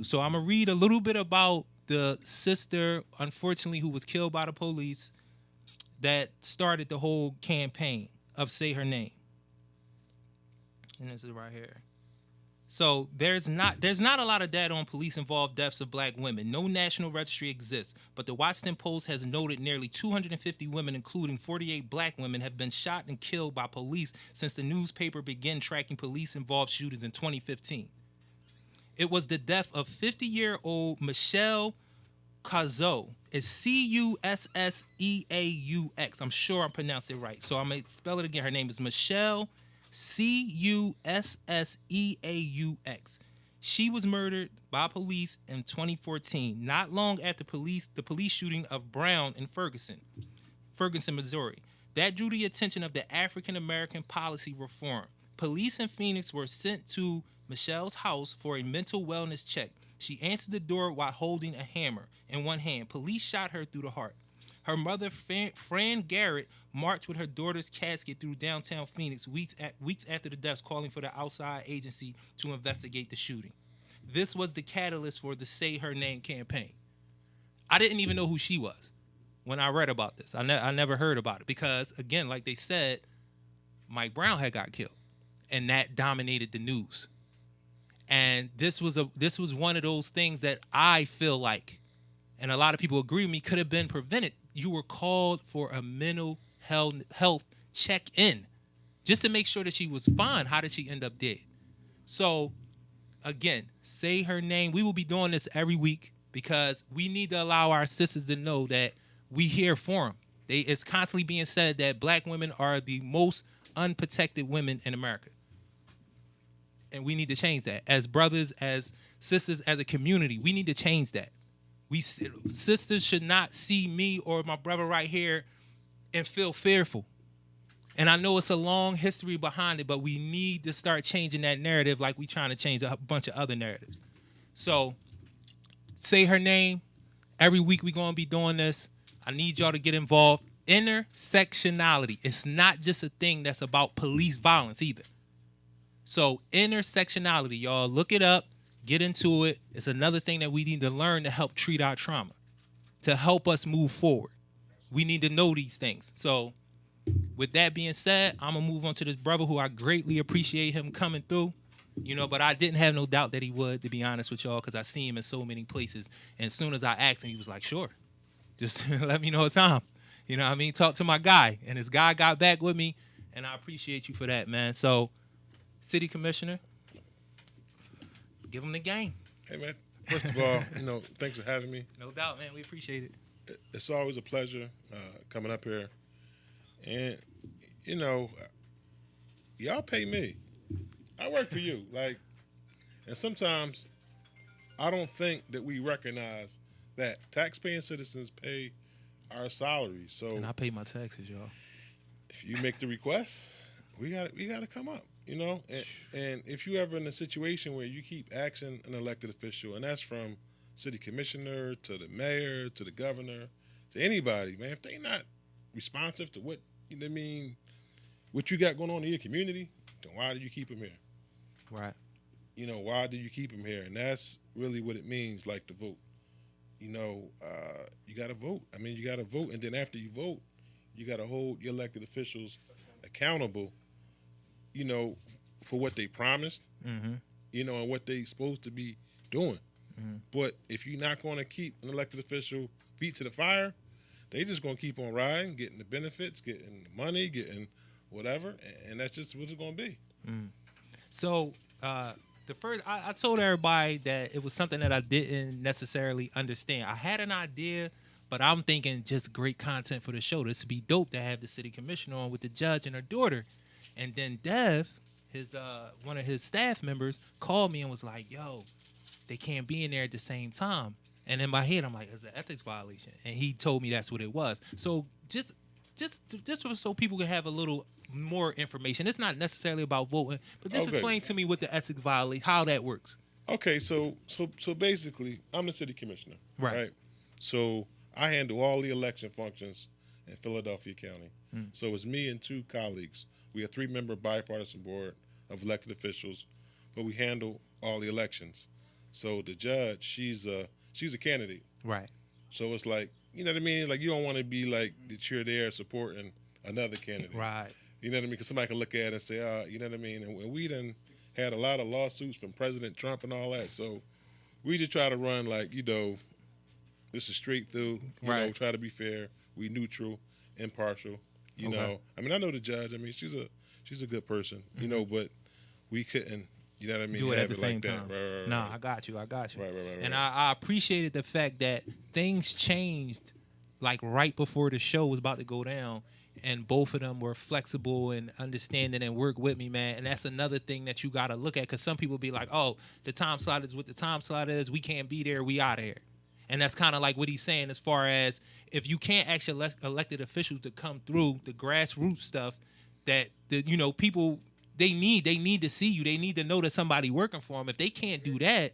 So I'm going to read a little bit about the sister, unfortunately, who was killed by the police that started the whole campaign of Say Her Name. And this is right here. So there's not a lot of data on police-involved deaths of black women. No national registry exists, but the Washington Post has noted nearly 250 women, including 48 black women, have been shot and killed by police since the newspaper began tracking police-involved shootings in 2015. It was the death of 50-year-old Michelle Cuzaux. It's Cusseaux. I'm sure I pronounced it right. So I'm going to spell it again. Her name is Michelle Cusseaux. She was murdered by police in 2014, not long after the police shooting of Brown in Ferguson, Missouri. That drew the attention of the African American Policy Reform. Police in Phoenix were sent to Michelle's house for a mental wellness check. She answered the door while holding a hammer in one hand. Police shot her through the heart. Her mother, Fran Garrett, marched with her daughter's casket through downtown Phoenix weeks after the deaths, calling for the outside agency to investigate the shooting. This was the catalyst for the Say Her Name campaign. I didn't even know who she was when I read about this. I never heard about it because, again, like they said, Mike Brown had got killed, and that dominated the news. And this was one of those things that I feel like, and a lot of people agree with me, could have been prevented. You were called for a mental health check-in just to make sure that she was fine. How did she end up dead? So, again, say her name. We will be doing this every week because we need to allow our sisters to know that we here for them. It's constantly being said that black women are the most unprotected women in America. And we need to change that. As brothers, as sisters, as a community, we need to change that. Sisters should not see me or my brother right here and feel fearful. And I know it's a long history behind it, but we need to start changing that narrative like we trying to change a bunch of other narratives. So say her name. Every week we're going to be doing this. I need y'all to get involved. Intersectionality. It's not just a thing that's about police violence either. So intersectionality, y'all, look it up, get into it. It's another thing that we need to learn to help treat our trauma, to help us move forward. We need to know these things. So with that being said, I'm going to move on to this brother who I greatly appreciate him coming through, but I didn't have no doubt that he would, to be honest with y'all, because I see him in so many places. And as soon as I asked him, he was like, sure, just let me know a time. You know what I mean? Talk to my guy. And his guy got back with me, and I appreciate you for that, man. So, City Commissioner, give him the game. Hey, man. First of all, thanks for having me. No doubt, man. We appreciate it. It's always a pleasure coming up here. And, y'all pay me. I work for you. And sometimes I don't think that we recognize that taxpaying citizens pay our salaries. So, and I pay my taxes, y'all. If you make the request, we got to come up. And if you ever in a situation where you keep asking an elected official, and that's from city commissioner to the mayor to the governor to anybody, man, if they not responsive to what what you got going on in your community, then why do you keep them here? Right. Why do you keep them here? And that's really what it means, like to vote. You got to vote. You got to vote, and then after you vote, you got to hold your elected officials accountable. For what they promised, and what they supposed to be doing. Mm-hmm. But if you're not going to keep an elected official feet to the fire, they just going to keep on riding, getting the benefits, getting the money, getting whatever, and that's just what it's going to be. Mm. So I told everybody that it was something that I didn't necessarily understand. I had an idea, but I'm thinking just great content for the show. This would be dope to have the city commissioner on with the judge and her daughter. And then Dev, one of his staff members, called me and was like, yo, they can't be in there at the same time. And in my head, I'm like, it's an ethics violation. And he told me that's what it was. So just so people can have a little more information. It's not necessarily about voting, but just explain to me what the ethics violation, how that works. Okay, so basically, I'm the city commissioner. Right. So I handle all the election functions in Philadelphia County. Mm. So it's me and two colleagues. We have 3-member bipartisan board of elected officials, but we handle all the elections. So the judge, she's a candidate. Right. So it's like, you know what I mean? Like, you don't want to be like that you're there supporting another candidate. Right. You know what I mean? Because somebody can look at it and say, you know what I mean? And we done had a lot of lawsuits from President Trump and all that. So we just try to run this is straight through, you try to be fair. We neutral, impartial. I know the judge. She's a good person, but we couldn't, you know what I mean? Do it at the same time. Right. No, I got you. Right. And I appreciated the fact that things changed right before the show was about to go down, and both of them were flexible and understanding and work with me, man. And that's another thing that you got to look at, because some people be like, oh, the time slot is what the time slot is. We can't be there. We out of here. And that's kind of like what he's saying, as far as if you can't actually elected officials to come through the grassroots stuff that people they need to see you. They need to know that somebody working for them. If they can't do that,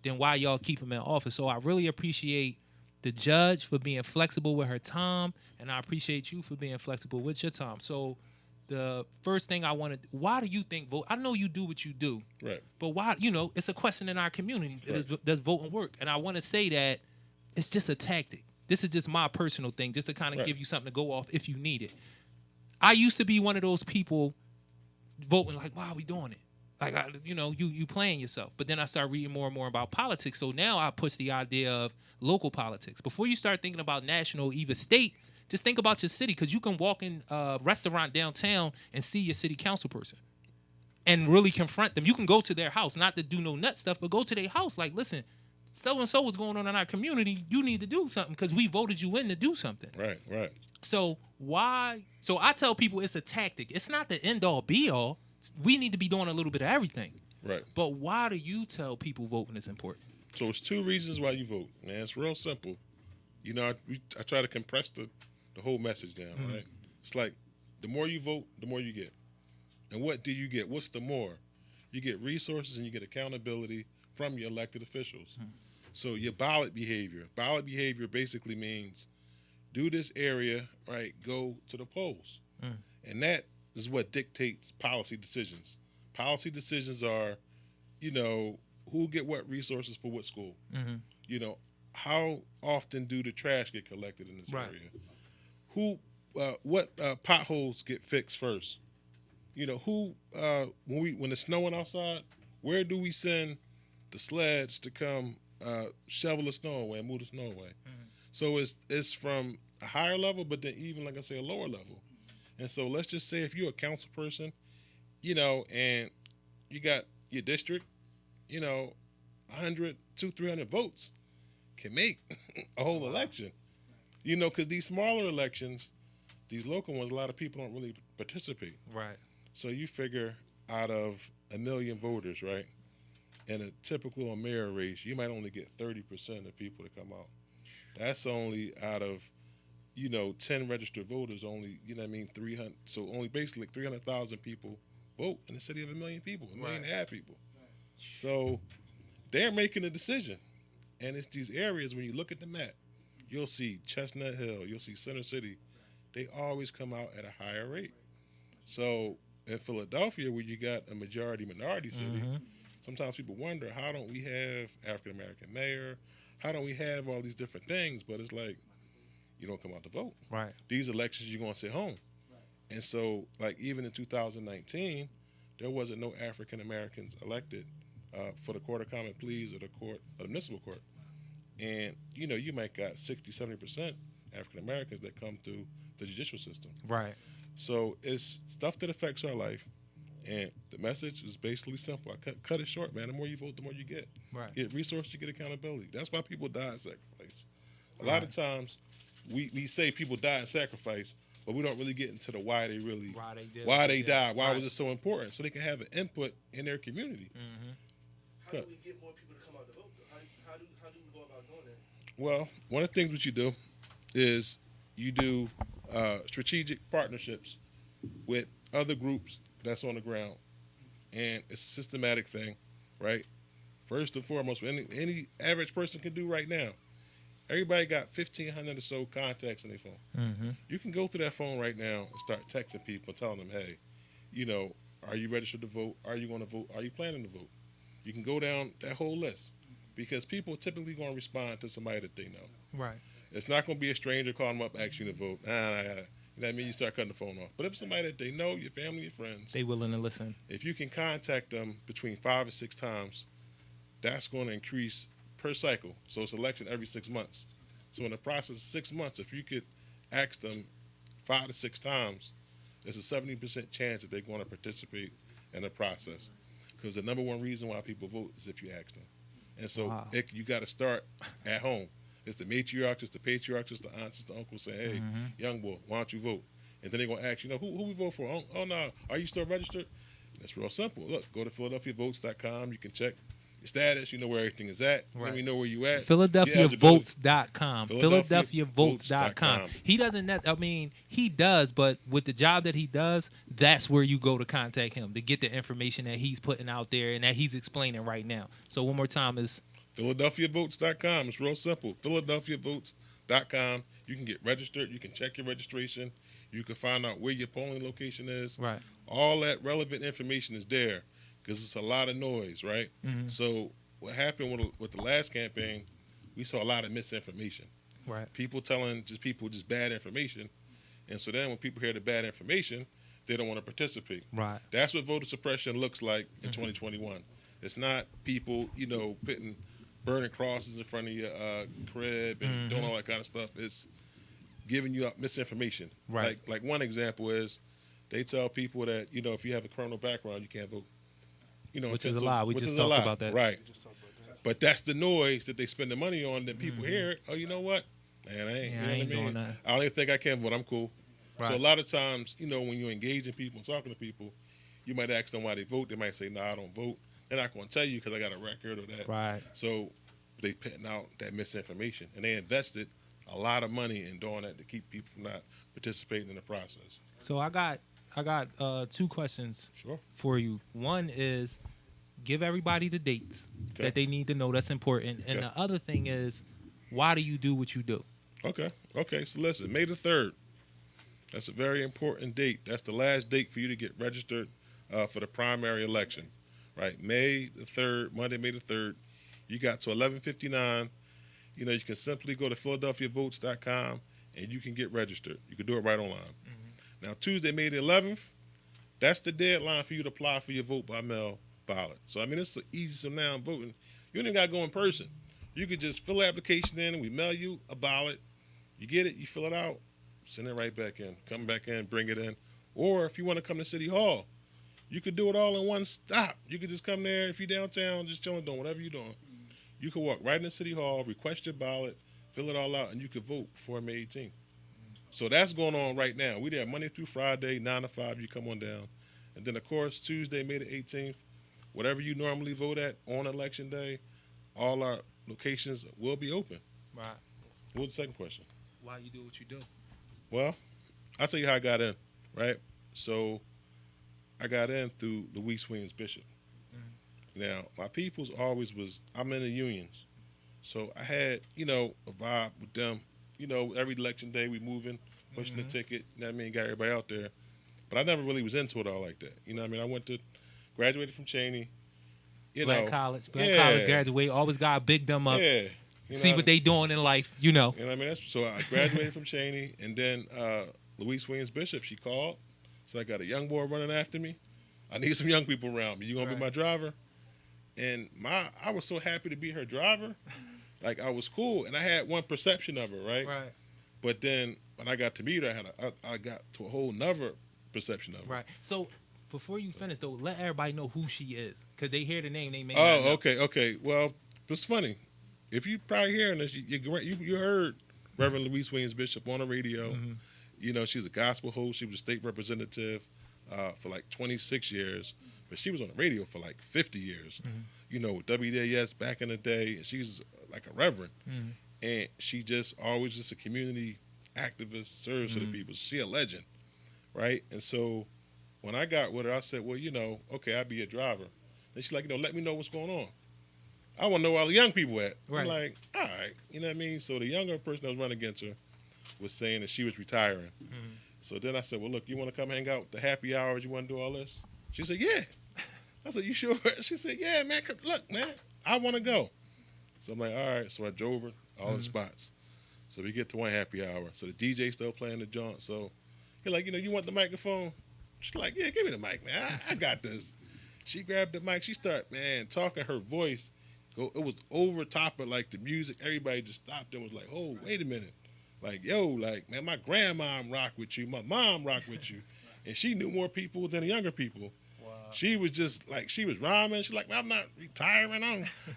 then why y'all keep them in office? So I really appreciate the judge for being flexible with her time, and I appreciate you for being flexible with your time. So the first thing I wanted, why do you think vote? I know you do what you do, right? But why? It's a question in our community. Right. Does voting work? And I want to say that it's just a tactic. This is just my personal thing, just to kind of give you something to go off if you need it. I used to be one of those people voting like, why are we doing it? Like, you playing yourself. But then I start reading more and more about politics. So now I push the idea of local politics. Before you start thinking about national, even state, just think about your city. Because you can walk in a restaurant downtown and see your city council person and really confront them. You can go to their house, not to do no nut stuff, but go to their house. Like, listen, so-and-so what's going on in our community. You need to do something because we voted you in to do something. Right. So why? So I tell people it's a tactic. It's not the end-all, be-all. We need to be doing a little bit of everything. Right. But why do you tell people voting is important? So it's 2 reasons why you vote, man. It's real simple. I try to compress the whole message down, right? It's like the more you vote, the more you get. And what do you get? What's the more? You get resources and you get accountability from your elected officials. So your ballot behavior. Ballot behavior basically means do this area, right, go to the polls. And that is what dictates policy decisions. Policy decisions are, who get what resources for what school. How often do the trash get collected in this area? What potholes get fixed first? When it's snowing outside, where do we send the sleds to come shovel the snow away and move the snow away? So it's from a higher level, but then even, like I say, a lower level. And so let's just say if you're a council person, and you got your district, 100, 200, 300 votes can make a whole election. Because these smaller elections, these local ones, a lot of people don't really participate. Right. So you figure out of 1 million voters, right, in a typical mayor race, you might only get 30% of people to come out. That's only out of 10 registered voters, only, 300. So only basically 300,000 people vote in a city of 1 million people, 1.5 million people. So they're making a decision. And it's these areas, when you look at the map, you'll see Chestnut Hill, you'll see Center City. They always come out at a higher rate. So in Philadelphia, where you got a majority-minority city, sometimes people wonder, how don't we have African-American mayor? How don't we have all these different things? But it's like, you don't come out to vote. Right. These elections, you're going to sit home. Right. And so, like, even in 2019, there wasn't no African Americans elected for the Court of Common Pleas or the municipal court. And, you might got 60, 70% African Americans that come through the judicial system. Right. So it's stuff that affects our life. And the message is basically simple. I cut it short, man. The more you vote, the more you get. Right. Get resources, you get accountability. That's why people die in sacrifice. A lot of times, we say people die in sacrifice, but we don't really get into the why they died, why was it so important, so they can have an input in their community. How do we get more people to come out to vote? How do we go about doing that? Well, one of the things that you do is you do strategic partnerships with other groups that's on the ground, and it's a systematic thing, right? First and foremost, what any average person can do right now. Everybody got 1,500 or so contacts on their phone. You can go through that phone right now and start texting people and telling them, hey, are you registered to vote? Are you going to vote? Are you planning to vote? You can go down that whole list because people are typically going to respond to somebody that they know. Right. It's not going to be a stranger calling them up asking you to vote. You know what I mean? You start cutting the phone off. But if somebody that they know, your family, your friends, they willing to listen. If you can contact them between 5 and 6 times, that's going to increase per cycle. So it's election every 6 months. So in the process of 6 months, if you could ask them 5 to 6 times, there's a 70% chance that they're going to participate in the process. Because the number one reason why people vote is if you ask them. And so you got to start at home. It's the matriarchs, it's the patriarchs, it's the aunts, it's the uncles saying, hey, young boy, why don't you vote? And then they're going to ask, who we vote for? Oh, no, are you still registered? It's real simple. Look, go to PhiladelphiaVotes.com. You can check your status. You know where everything is at. Right. Let me know where you at. PhiladelphiaVotes.com. PhiladelphiaVotes.com. He doesn't. He does, but with the job that he does, that's where you go to contact him to get the information that he's putting out there and that he's explaining right now. So one more time is PhiladelphiaVotes.com. It's real simple. PhiladelphiaVotes.com. You can get registered. You can check your registration. You can find out where your polling location is. Right. All that relevant information is there because it's a lot of noise, right? So what happened with the last campaign, we saw a lot of misinformation. Right. People telling people just bad information. And so then when people hear the bad information, they don't want to participate. Right. That's what voter suppression looks like in 2021. It's not people, burning crosses in front of your crib and doing all that kind of stuff. It's giving you up misinformation. Right. Like one example is they tell people that, if you have a criminal background, you can't vote. Which is a lie. We just talked about that. Right. But that's the noise that they spend the money on. That people hear, oh, you know what? Man, I ain't doing that. I don't even think I can vote. I'm cool. Right. So a lot of times, when you're engaging people and talking to people, you might ask them why they vote. They might say, no, I don't vote. They're not going to tell you because I got a record or that. Right. So they putting out that misinformation. And they invested a lot of money in doing that to keep people from not participating in the process. So I got two questions for you. One is give everybody the dates that they need to know. That's important. And the other thing is, why do you do what you do? Okay. So listen, May the 3rd. That's a very important date. That's the last date for you to get registered for the primary election. Right? May the 3rd, Monday, May the 3rd. You got to 11:59. You can simply go to PhiladelphiaVotes.com and you can get registered. You can do it right online. Now, Tuesday, May the 11th, that's the deadline for you to apply for your vote by mail ballot. So, it's easy. So now I'm voting. You don't even got to go in person. You could just fill the application in and we mail you a ballot. You get it, you fill it out, send it right back in. Come back in, bring it in. Or if you want to come to City Hall, you could do it all in one stop. You could just come there. If you're downtown, just chilling, doing whatever you're doing. You could walk right into City Hall, request your ballot, fill it all out, and you could vote before May 18th. So that's going on right now. We there Monday through Friday, 9 to 5, you come on down. And then, of course, Tuesday, May the 18th, whatever you normally vote at on Election Day, all our locations will be open. Right. What's the second question? Why you do what you do? Well, I'll tell you how I got in, right? So I got in through Louise Williams Bishop. Now, my people's always was, I'm in the unions. So I had, a vibe with them. Every election day we moving, pushing the ticket, got everybody out there. But I never really was into it all like that. I graduated from Cheney. Black college graduate, always got to big them up. Yeah. See what they doing in life, So I graduated from Cheney, and then Louise Williams Bishop, she called. So I got a young boy running after me. I need some young people around me. You gonna be my driver? And I was so happy to be her driver. Like, I was cool, and I had one perception of her, right? Right. But then when I got to meet her, I got to a whole nother perception of her. Right. So before you finish, though, let everybody know who she is, because they hear the name, they may not know. Okay. Well, it's funny. If you probably hearing this, you heard Reverend Louise Williams Bishop on the radio. She's a gospel host. She was a state representative for like 26 years. But she was on the radio for like 50 years, with WDAS back in the day. And she's like a reverend. And she always just a community activist, serves to the people. She's a legend, right? And so when I got with her, I said, well, okay, I'll be a driver. And she's like, let me know what's going on. I want to know where all the young people at. Right. I'm like, all right, you know what I mean? So the younger person that was running against her was saying that she was retiring. So then I said, well, look, you want to come hang out with the happy hours? You want to do all this? She said, yeah. I said, you sure? She said, yeah, man, 'cause look, man, I want to go. So I'm like, all right. So I drove her all the spots. So we get to one happy hour. So the DJ still playing the joint. So he's like, you want the microphone? She's like, yeah, give me the mic, man. I got this. She grabbed the mic. She started, talking. Her voice, it was over top of like the music. Everybody just stopped and was like, oh, wait a minute. Like, yo, like, man, my grandma rock with you. My mom rock with you. And she knew more people than the younger people. She was just like, she was rhyming. She's like, I'm not retiring.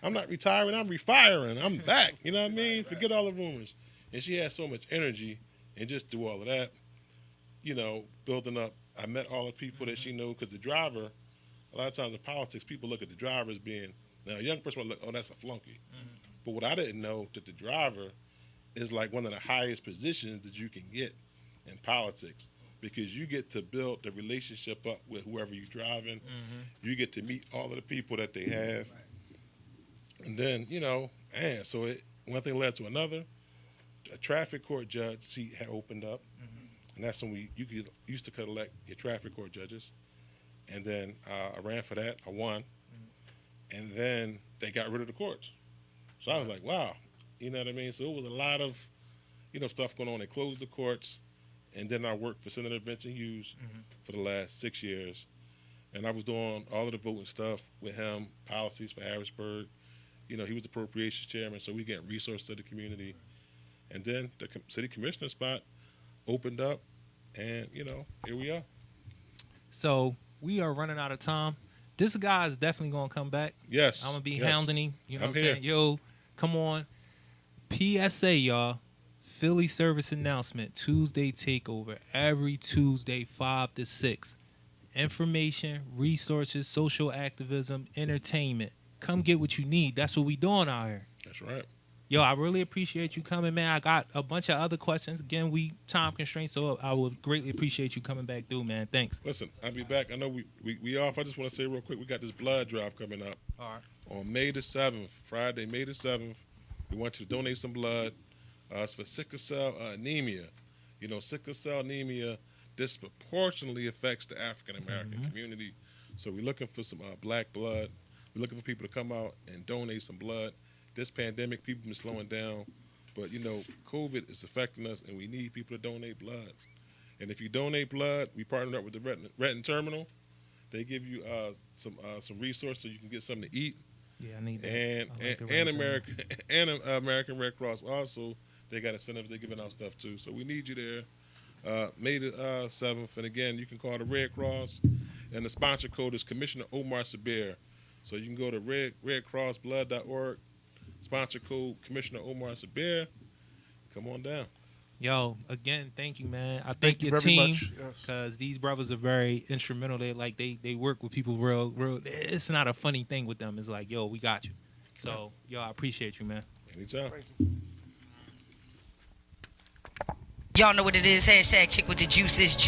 I'm not retiring. I'm refiring. I'm back. You know what I mean? Forget all the rumors. And she had so much energy and just do all of that, building up. I met all the people that she knew, because the driver, a lot of times in politics, people look at the driver as being, now a young person would look, oh, that's a flunky. But what I didn't know, that the driver is like one of the highest positions that you can get in politics. Because you get to build the relationship up with whoever you're driving. You get to meet all of the people that they have. And then, so one thing led to another. A traffic court judge seat had opened up. And that's when you used to collect your traffic court judges. And then I ran for that. I won. And then they got rid of the courts. So I was like, wow. You know what I mean? So it was a lot of, stuff going on. They closed the courts. And then I worked for Senator Vincent Hughes for the last 6 years. And I was doing all of the voting stuff with him, policies for Harrisburg. You know, he was the appropriations chairman, so we getting resources to the community. And then the city commissioner spot opened up, and, you know, here we are. So we are running out of time. This guy is definitely going to come back. Yes. I'm going to be yes. hounding him. You know I'm what I'm here. saying? Yo, come on. PSA, y'all. Philly service announcement. Tuesday takeover. Every Tuesday, 5 to 6. Information, resources, social activism, entertainment. Come get what you need. That's what we doing out here. That's right. Yo, I really appreciate you coming, man. I got a bunch of other questions. Again, we time constraints, so I would greatly appreciate you coming back through, man. Thanks. Listen, I'll be back. I know we off. I just want to say real quick, we got this blood drive coming up. All right. On May the 7th, Friday, May the 7th. We want you to donate some blood. It's for sickle cell anemia. You know, sickle cell anemia disproportionately affects the African American community. So we're looking for some black blood. We're looking for people to come out and donate some blood. This pandemic, people been slowing down, but you know, COVID is affecting us, and we need people to donate blood. And if you donate blood, we partnered up with the Renton Terminal. They give you some resources so you can get something to eat. Yeah, I need that. And I like the American Red Cross also, they got incentives. They're giving out stuff too. So we need you there. May the 7th, and again, you can call the Red Cross, and the sponsor code is Commissioner Omar Sabir. So you can go to redcrossblood.org. Sponsor code Commissioner Omar Sabir. Come on down. Yo, again, thank you, man. I Thank thank you your very team much. Yes. because these brothers are very instrumental. They work with people real. It's not a funny thing with them. It's like, yo, we got you. So, yo, I appreciate you, man. Anytime. Y'all know what it is. Hashtag chick with the juices.